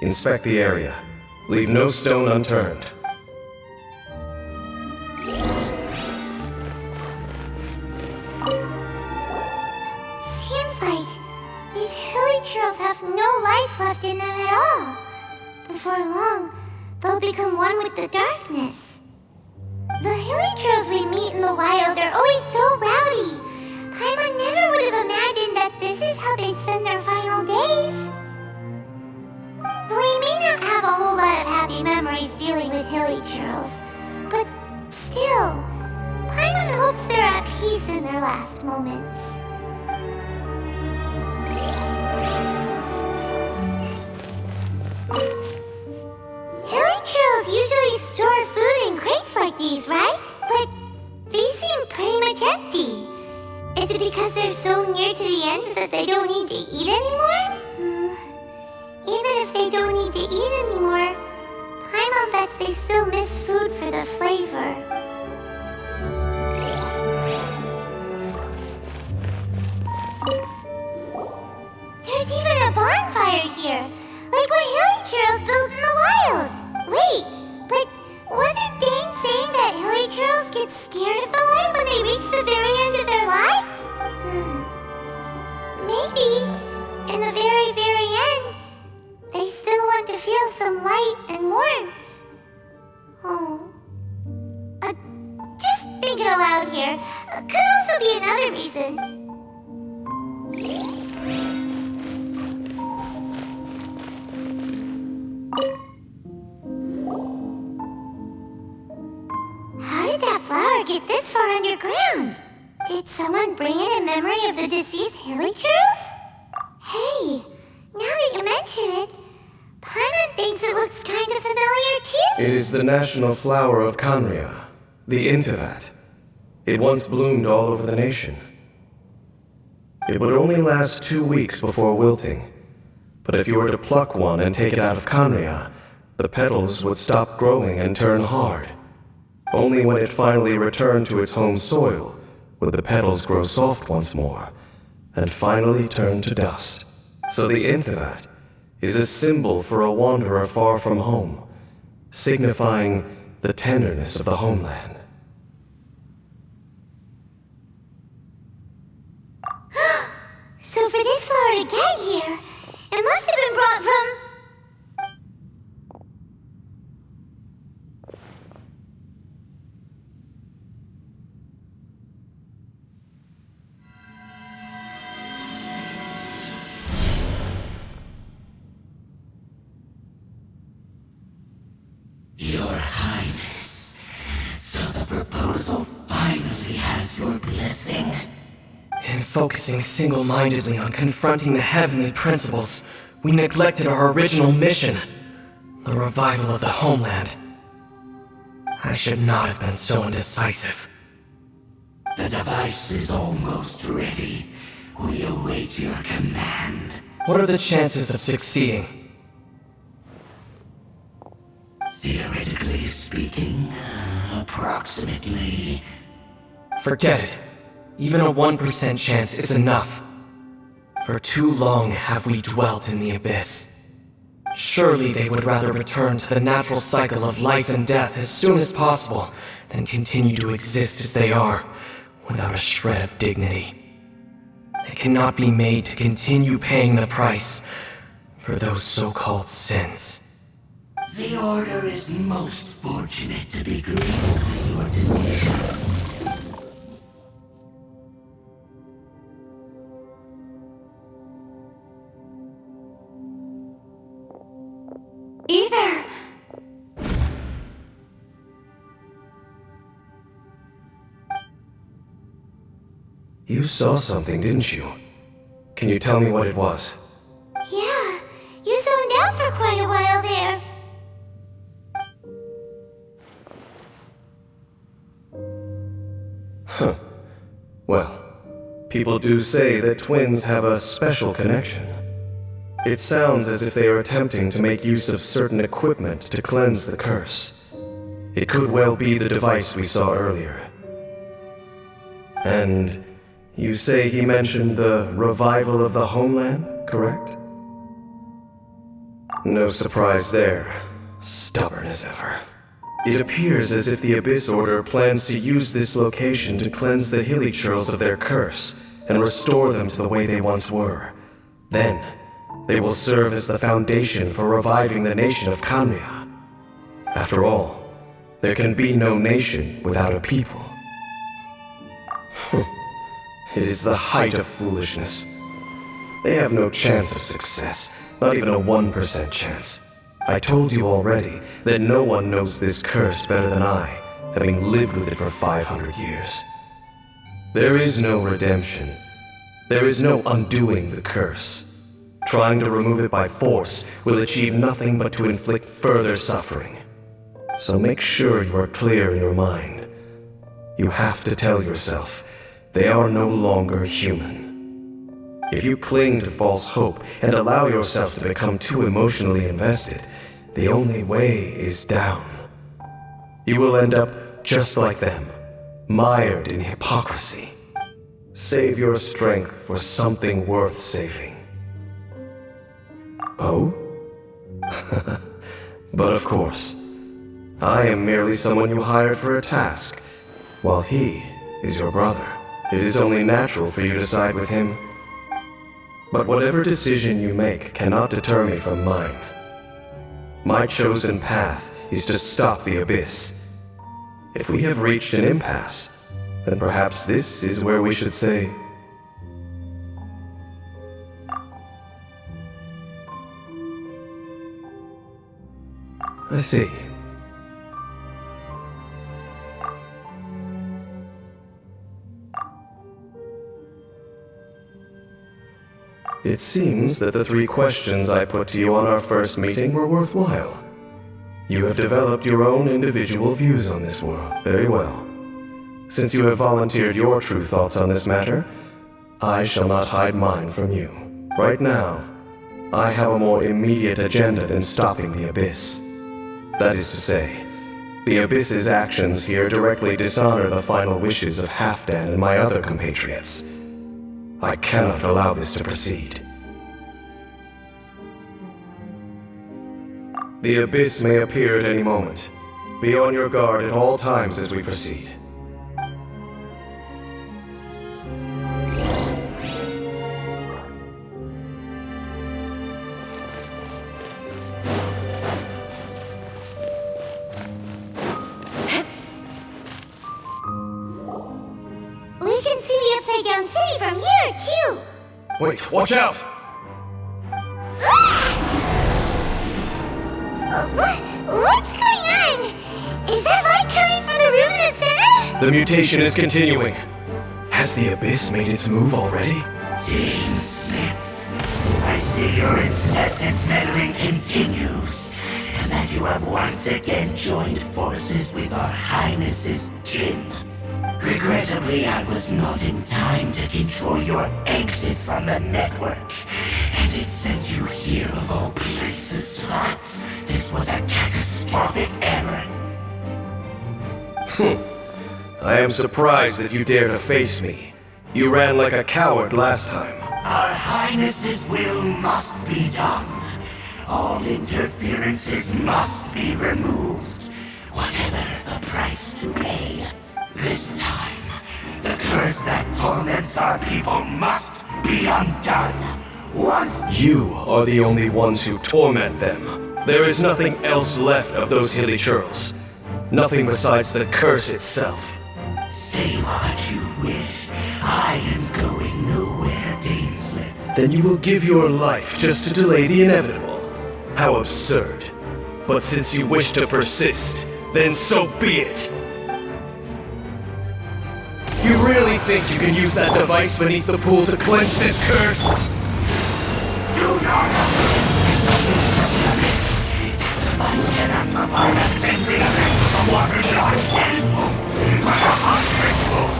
Speaker 5: Inspect the area. Leave no stone unturned.
Speaker 2: Seems like these hilichurls have no life left in them at all. Before long, they'll become one with the darkness. The hilichurls we meet in the wild are always so rowdy. Paimon never would have imagined that this is how they spend their final days. We may not have a whole lot of happy memories dealing with hilichurls, but still, Paimon hopes they're at peace in their last moments. Hilichurls usually store food in crates like these, right? But these seem pretty much empty. Is it because they're so near to the end that they don't need to eat anymore? Even if they don't need to eat anymore, Paimon bets they still miss food for the flavor. There's even a bonfire here, like what hilichurls build in the wild. Wait, but wasn't Dane saying that hilichurls get scared of the light when they reach the very end of their lives? Maybe, in the very, very end, they still want to feel some light and warmth. Oh. Just thinking aloud here. Could also be another reason. How did that flower get this far underground? Did someone bring it in memory of the deceased hilichurls? Hey, now that you mention it, Paimon thinks it looks kind of familiar too.
Speaker 5: It is the national flower of Khaenri'ah, the Intivat. It once bloomed all over the nation. It would only last 2 weeks before wilting, but if you were to pluck one and take it out of Khaenri'ah, the petals would stop growing and turn hard. Only when it finally returned to its home soil would the petals grow soft once more, and finally turn to dust. So the Intivat is a symbol for a wanderer far from home, signifying the tenderness of the homeland.
Speaker 2: So for this flower to get here, it must have been brought from...
Speaker 5: focusing single-mindedly on confronting the heavenly principles, we neglected our original mission, the revival of the homeland. I should not have been so indecisive.
Speaker 6: The device is almost ready. We await your command.
Speaker 5: What are the chances of succeeding?
Speaker 6: Theoretically speaking, approximately.
Speaker 5: Forget it. Even a 1% chance is enough. For too long have we dwelt in the abyss. Surely they would rather return to the natural cycle of life and death as soon as possible than continue to exist as they are, without a shred of dignity. They cannot be made to continue paying the price for those so-called sins.
Speaker 6: The Order is most fortunate to be graced with your decision.
Speaker 2: Either.
Speaker 5: You saw something, didn't you? Can you tell me what it was?
Speaker 2: Yeah, you zoned out for quite a while there.
Speaker 5: Huh. Well, people do say that twins have a special connection. It sounds as if they are attempting to make use of certain equipment to cleanse the curse. It could well be the device we saw earlier. And you say he mentioned the revival of the homeland, correct? No surprise there. Stubborn as ever. It appears as if the Abyss Order plans to use this location to cleanse the hilly churls of their curse and restore them to the way they once were. Then, they will serve as the foundation for reviving the nation of Kanria. After all, there can be no nation without a people. It is the height of foolishness. They have no chance of success, not even a 1% chance. I told you already that no one knows this curse better than I, having lived with it for 500 years. There is no redemption. There is no undoing the curse. Trying to remove it by force will achieve nothing but to inflict further suffering. So make sure you are clear in your mind. You have to tell yourself they are no longer human. If you cling to false hope and allow yourself to become too emotionally invested, the only way is down. You will end up just like them, mired in hypocrisy. Save your strength for something worth saving. Oh? But of course, I am merely someone you hired for a task, while he is your brother. It is only natural for you to side with him. But whatever decision you make cannot deter me from mine. My chosen path is to stop the Abyss. If we have reached an impasse, then perhaps this is where we should say, I see. It seems that the 3 questions I put to you on our first meeting were worthwhile. You have developed your own individual views on this world. Very well. Since you have volunteered your true thoughts on this matter, I shall not hide mine from you. Right now, I have a more immediate agenda than stopping the Abyss. That is to say, the Abyss's actions here directly dishonor the final wishes of Halfdan and my other compatriots. I cannot allow this to proceed. The Abyss may appear at any moment. Be on your guard at all times as we proceed.
Speaker 2: We can see the Upside Down City from here, too.
Speaker 5: Wait, watch out!
Speaker 2: What's going on? Is that light coming from the room in the center?
Speaker 5: The mutation is continuing. Has Has the Abyss made its move already?
Speaker 6: Dean Smith, I see your incessant meddling continues, and that you have once again joined forces with our Highness's kin. Regrettably, I was not in time to control your exit from the network, and it sent you here of all places. This was a catastrophic error.
Speaker 5: I am surprised that you dare to face me. You ran like a coward last time.
Speaker 6: Our Highness's will must be done. All interferences must be removed, whatever the price to pay. This time, the curse that torments our people must be undone. Once
Speaker 5: You are the only ones who torment them. There is nothing else left of those hilly churls. Nothing besides the curse itself.
Speaker 6: say what you wish, I am going nowhere, Dainsliff.
Speaker 5: Then you will give your life just to delay the inevitable. How absurd. But since you wish to persist, then so be it. You really think you can use that device beneath the pool to cleanse this curse?
Speaker 6: Do not I cannot provide a cleansing effect of the water god tenfold, but a hundredfold.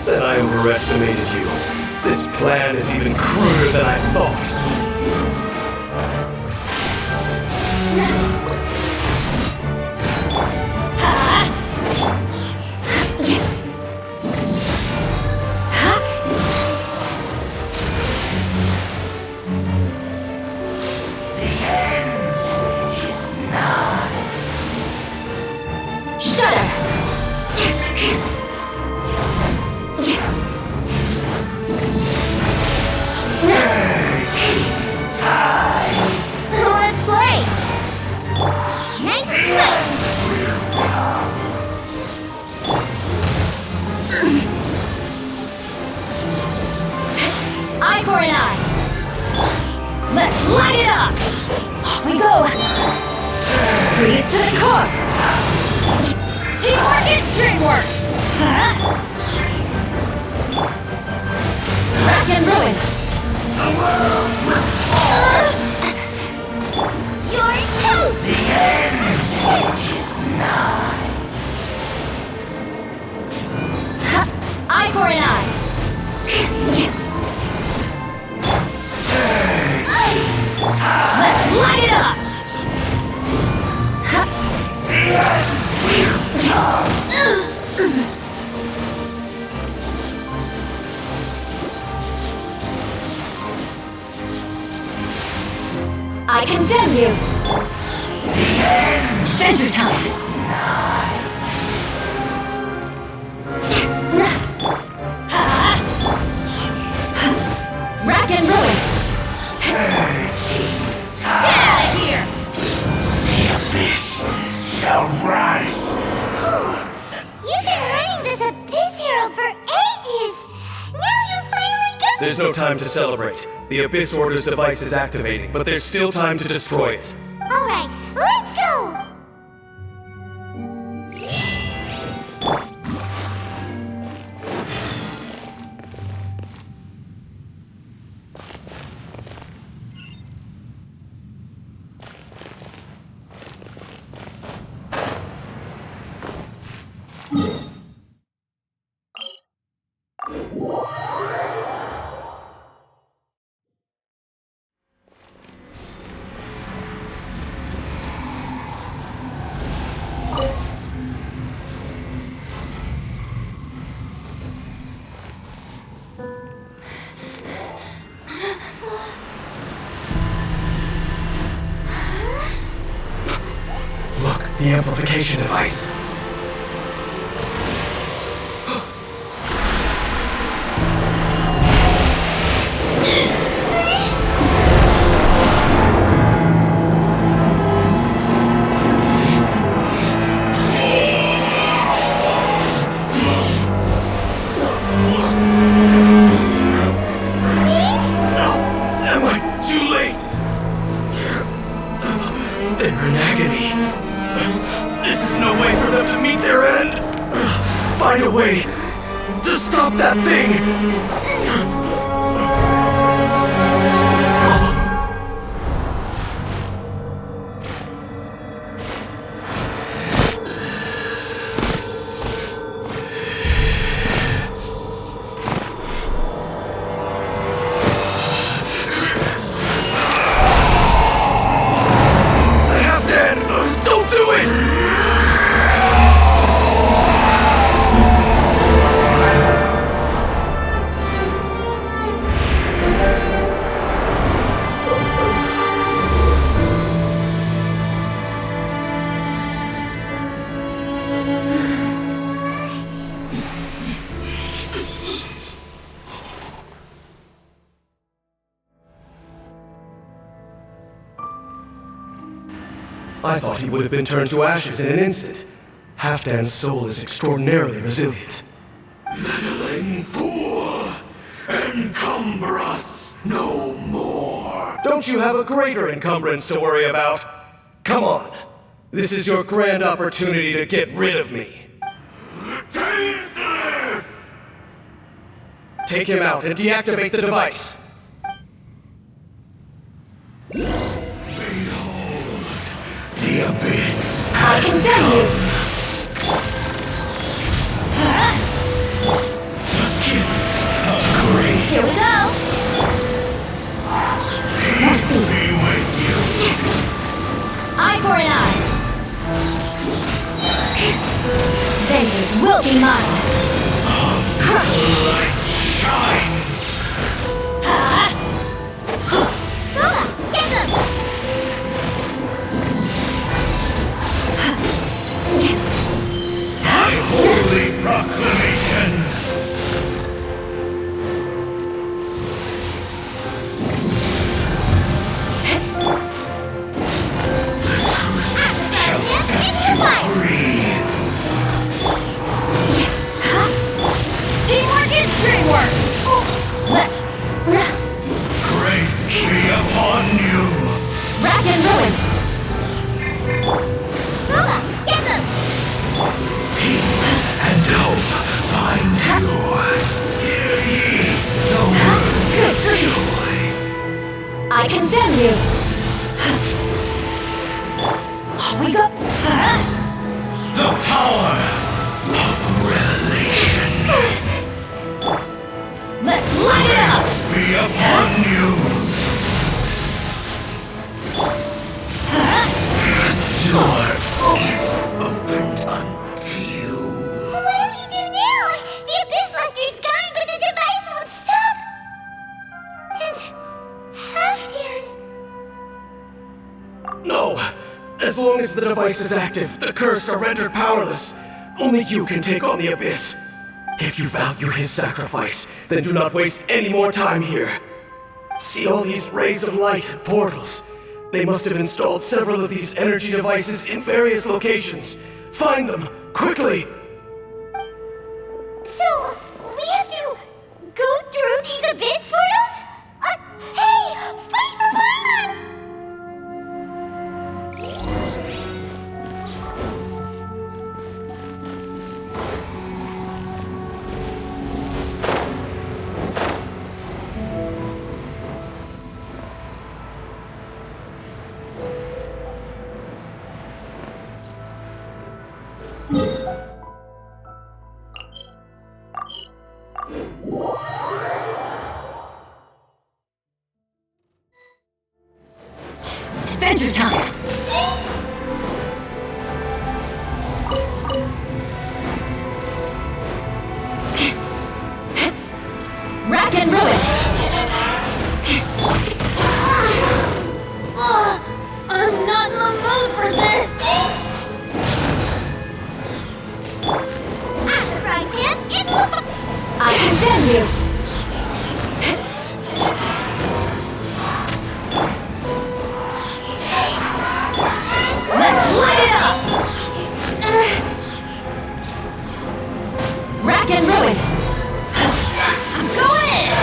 Speaker 5: Then I overestimated you. This plan is even cruder than I thought.
Speaker 1: Eye for an eye. Let's light it up. Off we go. Freeze to the core. Teamwork is dreamwork. Huh? Rack and ruin.
Speaker 2: You're toast!
Speaker 6: The end is nigh.
Speaker 1: Eye for an eye. Let's light it up.
Speaker 6: The end will come.
Speaker 1: I condemn you. Sentry time. Rack and ruin. Get out of here.
Speaker 6: The abyss shall rise.
Speaker 2: You've been running this Abyss Hero for ages! Now you finally got
Speaker 5: There's no time to celebrate. The Abyss Order's device is activating, but there's still time to destroy it.
Speaker 2: Alright, let's go!
Speaker 5: Look, the amplification device. Am I too late? They're in agony. This is no way for them to meet their end. find a way to stop that thing! Half-Dan, don't do it! I thought he would have been turned to ashes in an instant. Halfdan's soul is extraordinarily resilient.
Speaker 6: Meddling fool! Encumber us no more!
Speaker 5: Don't you have a greater encumbrance to worry about? Come on. This is your grand opportunity to get rid of me.
Speaker 6: Taser!
Speaker 5: Take him out and deactivate the device.
Speaker 6: The abyss!
Speaker 1: I condemn you!
Speaker 6: Great
Speaker 1: Here we go! More speed.
Speaker 6: be with you!
Speaker 1: Eye for an eye! Vengeance will be mine! Crush!
Speaker 6: Light shine!
Speaker 2: Booba, get them!
Speaker 6: My holy proclamation! The truth shall set you free!
Speaker 1: Teamwork is dreamwork!
Speaker 6: Grace be upon you!
Speaker 1: Rack and ruin!
Speaker 2: Booba, get them!
Speaker 6: Peace and hope find you! Hear ye the word of joy!
Speaker 1: I condemn you! Off we go!
Speaker 6: The power of revelation
Speaker 1: Let's light it up!
Speaker 6: be upon you! The door is opened unto you.
Speaker 2: What do we do now? The Abyss Luster's gone, but the device won't stop! And... Halfdan...
Speaker 5: No! As long as the device is active, the cursed are rendered powerless. Only you can take on the Abyss. If you value his sacrifice, then do not waste any more time here. See all these rays of light and portals? They must have installed several of these energy devices in various locations. Find them, quickly!
Speaker 2: So, we have to go through these Abyss portals? Hey! Wait for Mama!
Speaker 1: Adventure time! Rack and ruin! I'm not in the mood for this!
Speaker 2: After Frying Pan, it's...
Speaker 1: I condemn you! Let's light it up! Rack and ruin! I'm going in!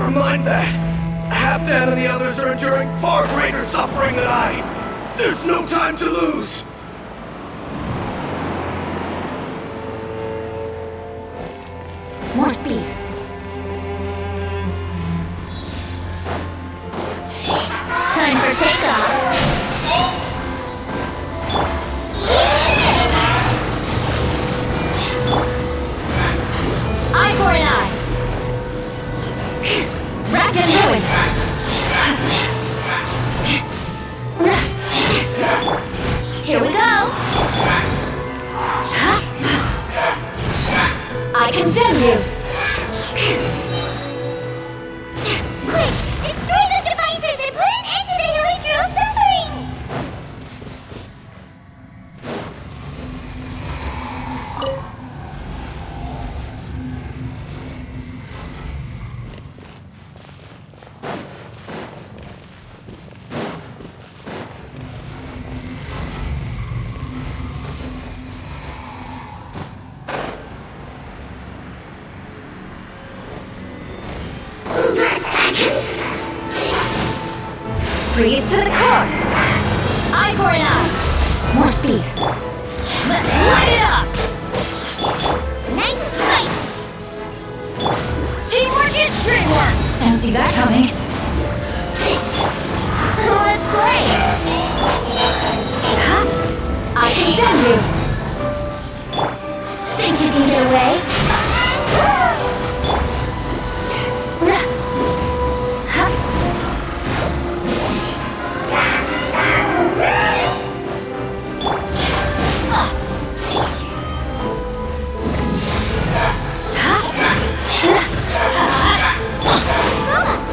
Speaker 5: Never mind that. Halfdan and the others are enduring far greater suffering than I. There's no time to lose.
Speaker 1: More speed. Time for takeoff. Eye for an eye. Rack and ruin. Here we go. I condemn you.
Speaker 2: Quick! Destroy those devices and put an end to the Hilichurl's suffering!
Speaker 1: Freeze to the core. Eye for an eye. More speed. Let's light it up.
Speaker 2: Nice and spicy!
Speaker 1: Teamwork is dreamwork. Didn't see that coming.
Speaker 2: Let's play!
Speaker 1: Huh? I condemn you. Think you can get away?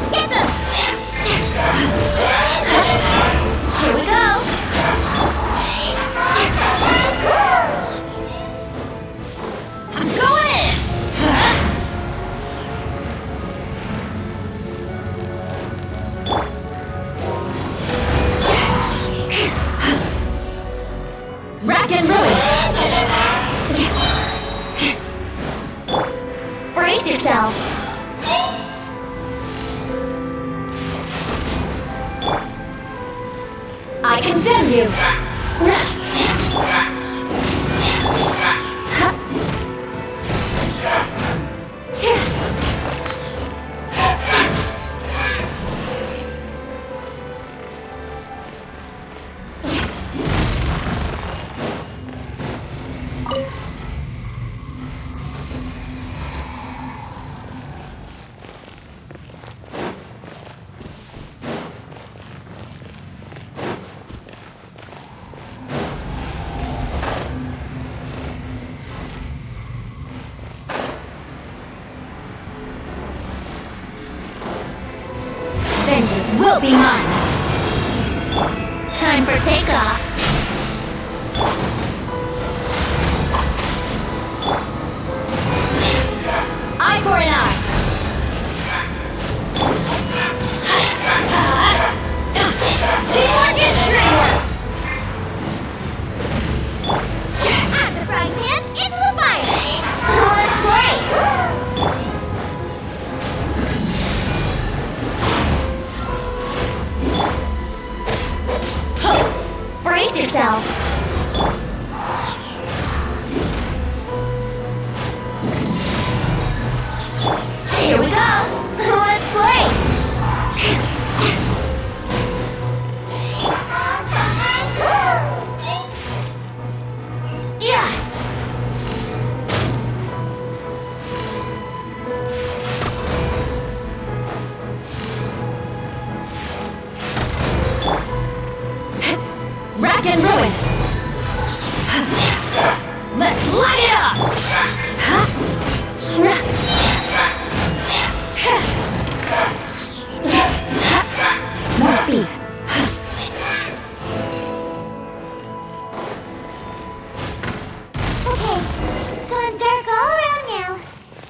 Speaker 2: Get them!
Speaker 1: Here we go. I'm going in. Rack and ruin. Brace yourself. I condemn you. Vengeance will be mine. Time for takeoff. Eye for an eye. Teamwork is dreamwork.
Speaker 2: I'm the frying pan, it's the fire! Let's play!
Speaker 1: Brace yourself. Here we go.
Speaker 2: Let's play!
Speaker 1: Yeah. Rack and ruin. Let's light it up. More speed.
Speaker 2: Okay, it's gone dark all around now.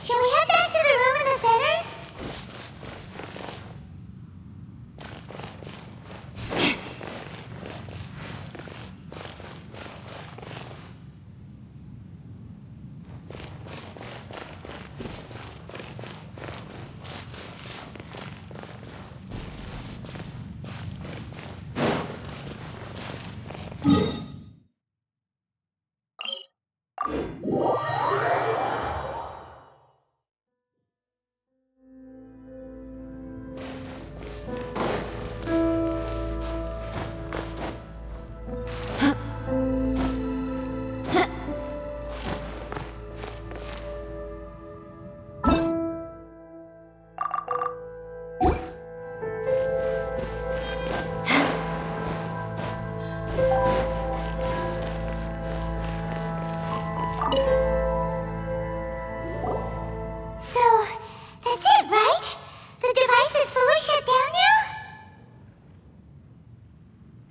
Speaker 2: Shall we head back to the room in the center? So, that's it, right? The device is fully shut down now?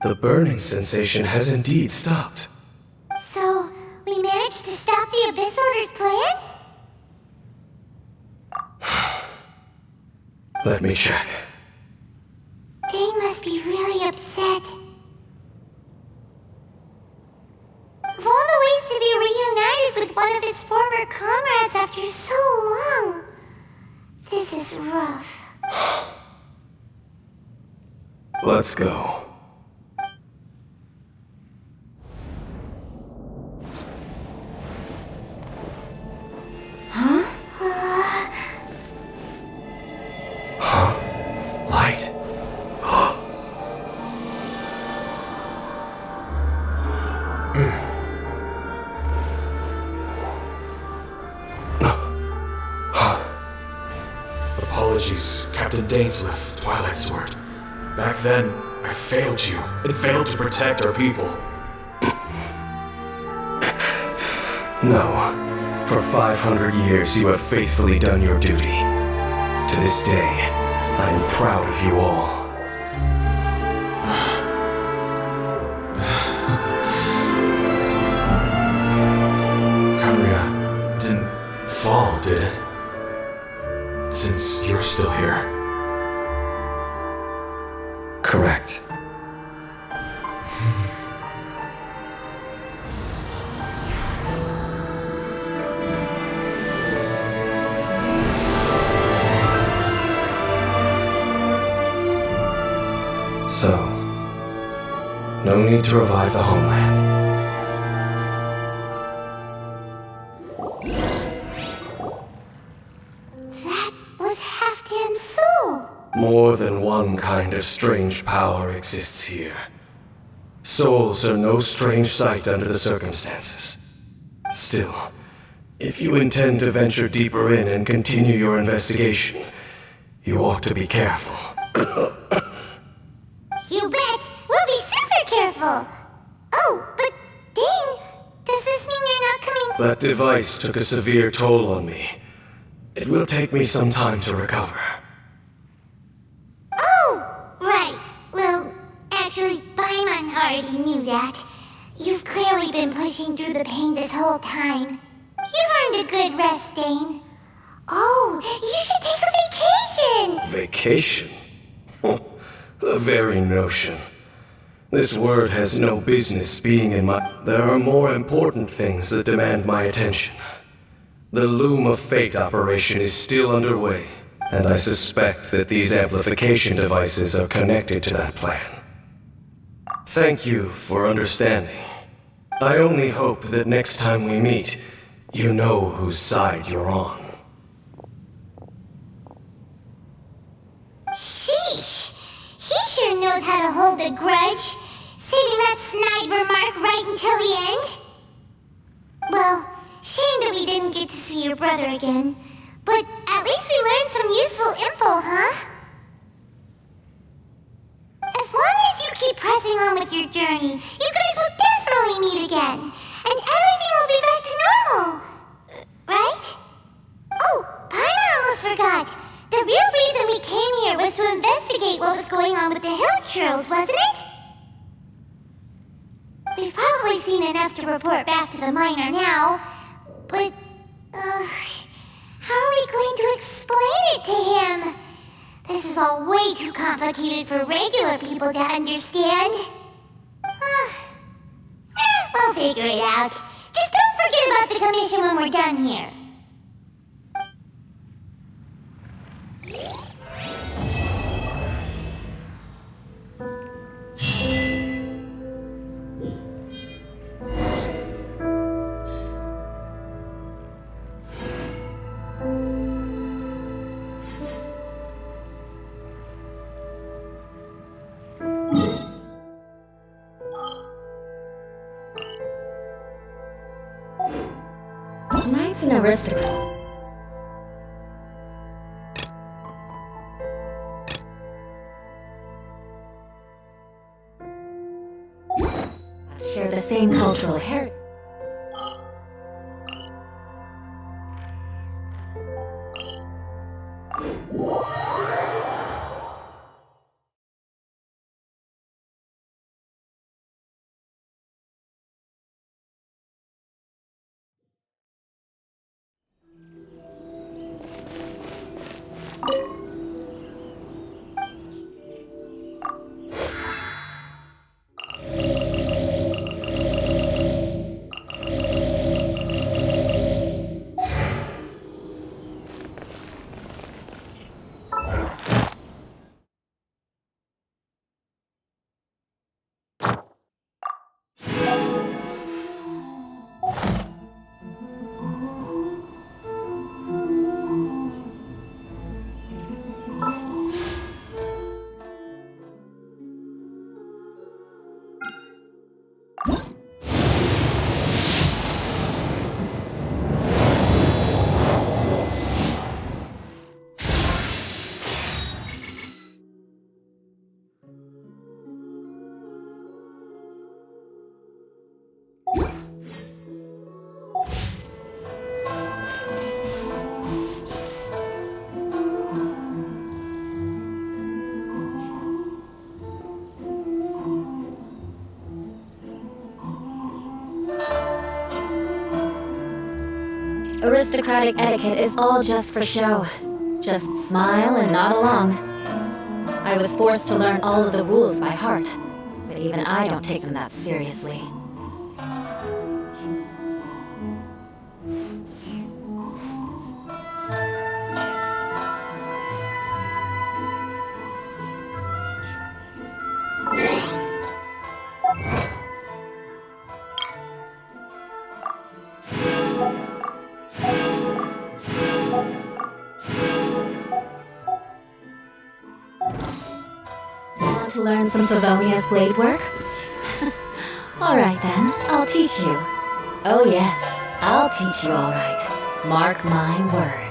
Speaker 5: The burning sensation has indeed stopped.
Speaker 2: So, we managed to stop the Abyss Order's plan?
Speaker 5: Let me check.
Speaker 2: Dane must be really upset. Of all the ways to be reunited with one of his former comrades after so long, this is rough.
Speaker 5: Let's go. Light.
Speaker 7: Apologies, Captain Dainsleif, Twilight Sword. Back then, I failed you and failed to protect our people.
Speaker 5: No. For 500 years, you have faithfully done your duty. To this day, I am proud of you all.
Speaker 7: Conria didn't fall, did it? Since you're still here.
Speaker 5: Correct. So, no need to revive the homeland.
Speaker 2: That was Halfdan's soul.
Speaker 5: More than one kind of strange power exists here. Souls are no strange sight under the circumstances. Still, if you intend to venture deeper in and continue your investigation, you ought to be careful.
Speaker 2: You bet. We'll be super careful. Oh, but Dane, does this mean you're not coming?
Speaker 5: That device took a severe toll on me. It will take me some time to recover.
Speaker 2: Oh, right. Well, actually, Paimon already knew that. You've clearly been pushing through the pain this whole time. You've earned a good rest, Dane. Oh, you should take a vacation!
Speaker 5: Vacation? The very notion. This word has no business being in my... There are more important things that demand my attention. The Loom of Fate operation is still underway, and I suspect that these amplification devices are connected to that plan. Thank you for understanding. I only hope that next time we meet, you know whose side you're on.
Speaker 2: Sheesh! He sure knows how to hold a grudge, saving that snide remark right until the end. Well, shame that we didn't get to see your brother again, but at least we learned some useful info, huh? As long as you keep pressing on with your journey, you guys will definitely meet again, and everything will be back to normal. Right? Oh, Paimon almost forgot. The real reason we came here was to investigate what was going on with the hill churls, wasn't it? We've probably seen enough to report back to the miner now, but, how are we going to explain it to him? This is all way too complicated for regular people to understand. We'll figure it out. Just don't forget about the commission when we're done here.
Speaker 1: What's an aristocrat? Share the same cultural heritage. Aristocratic etiquette is all just for show. Just smile and nod along. I was forced to learn all of the rules by heart, but even I don't take them that seriously. Want to learn some Favonia's blade work? Alright then, I'll teach you. Oh yes, I'll teach you alright. Mark my words.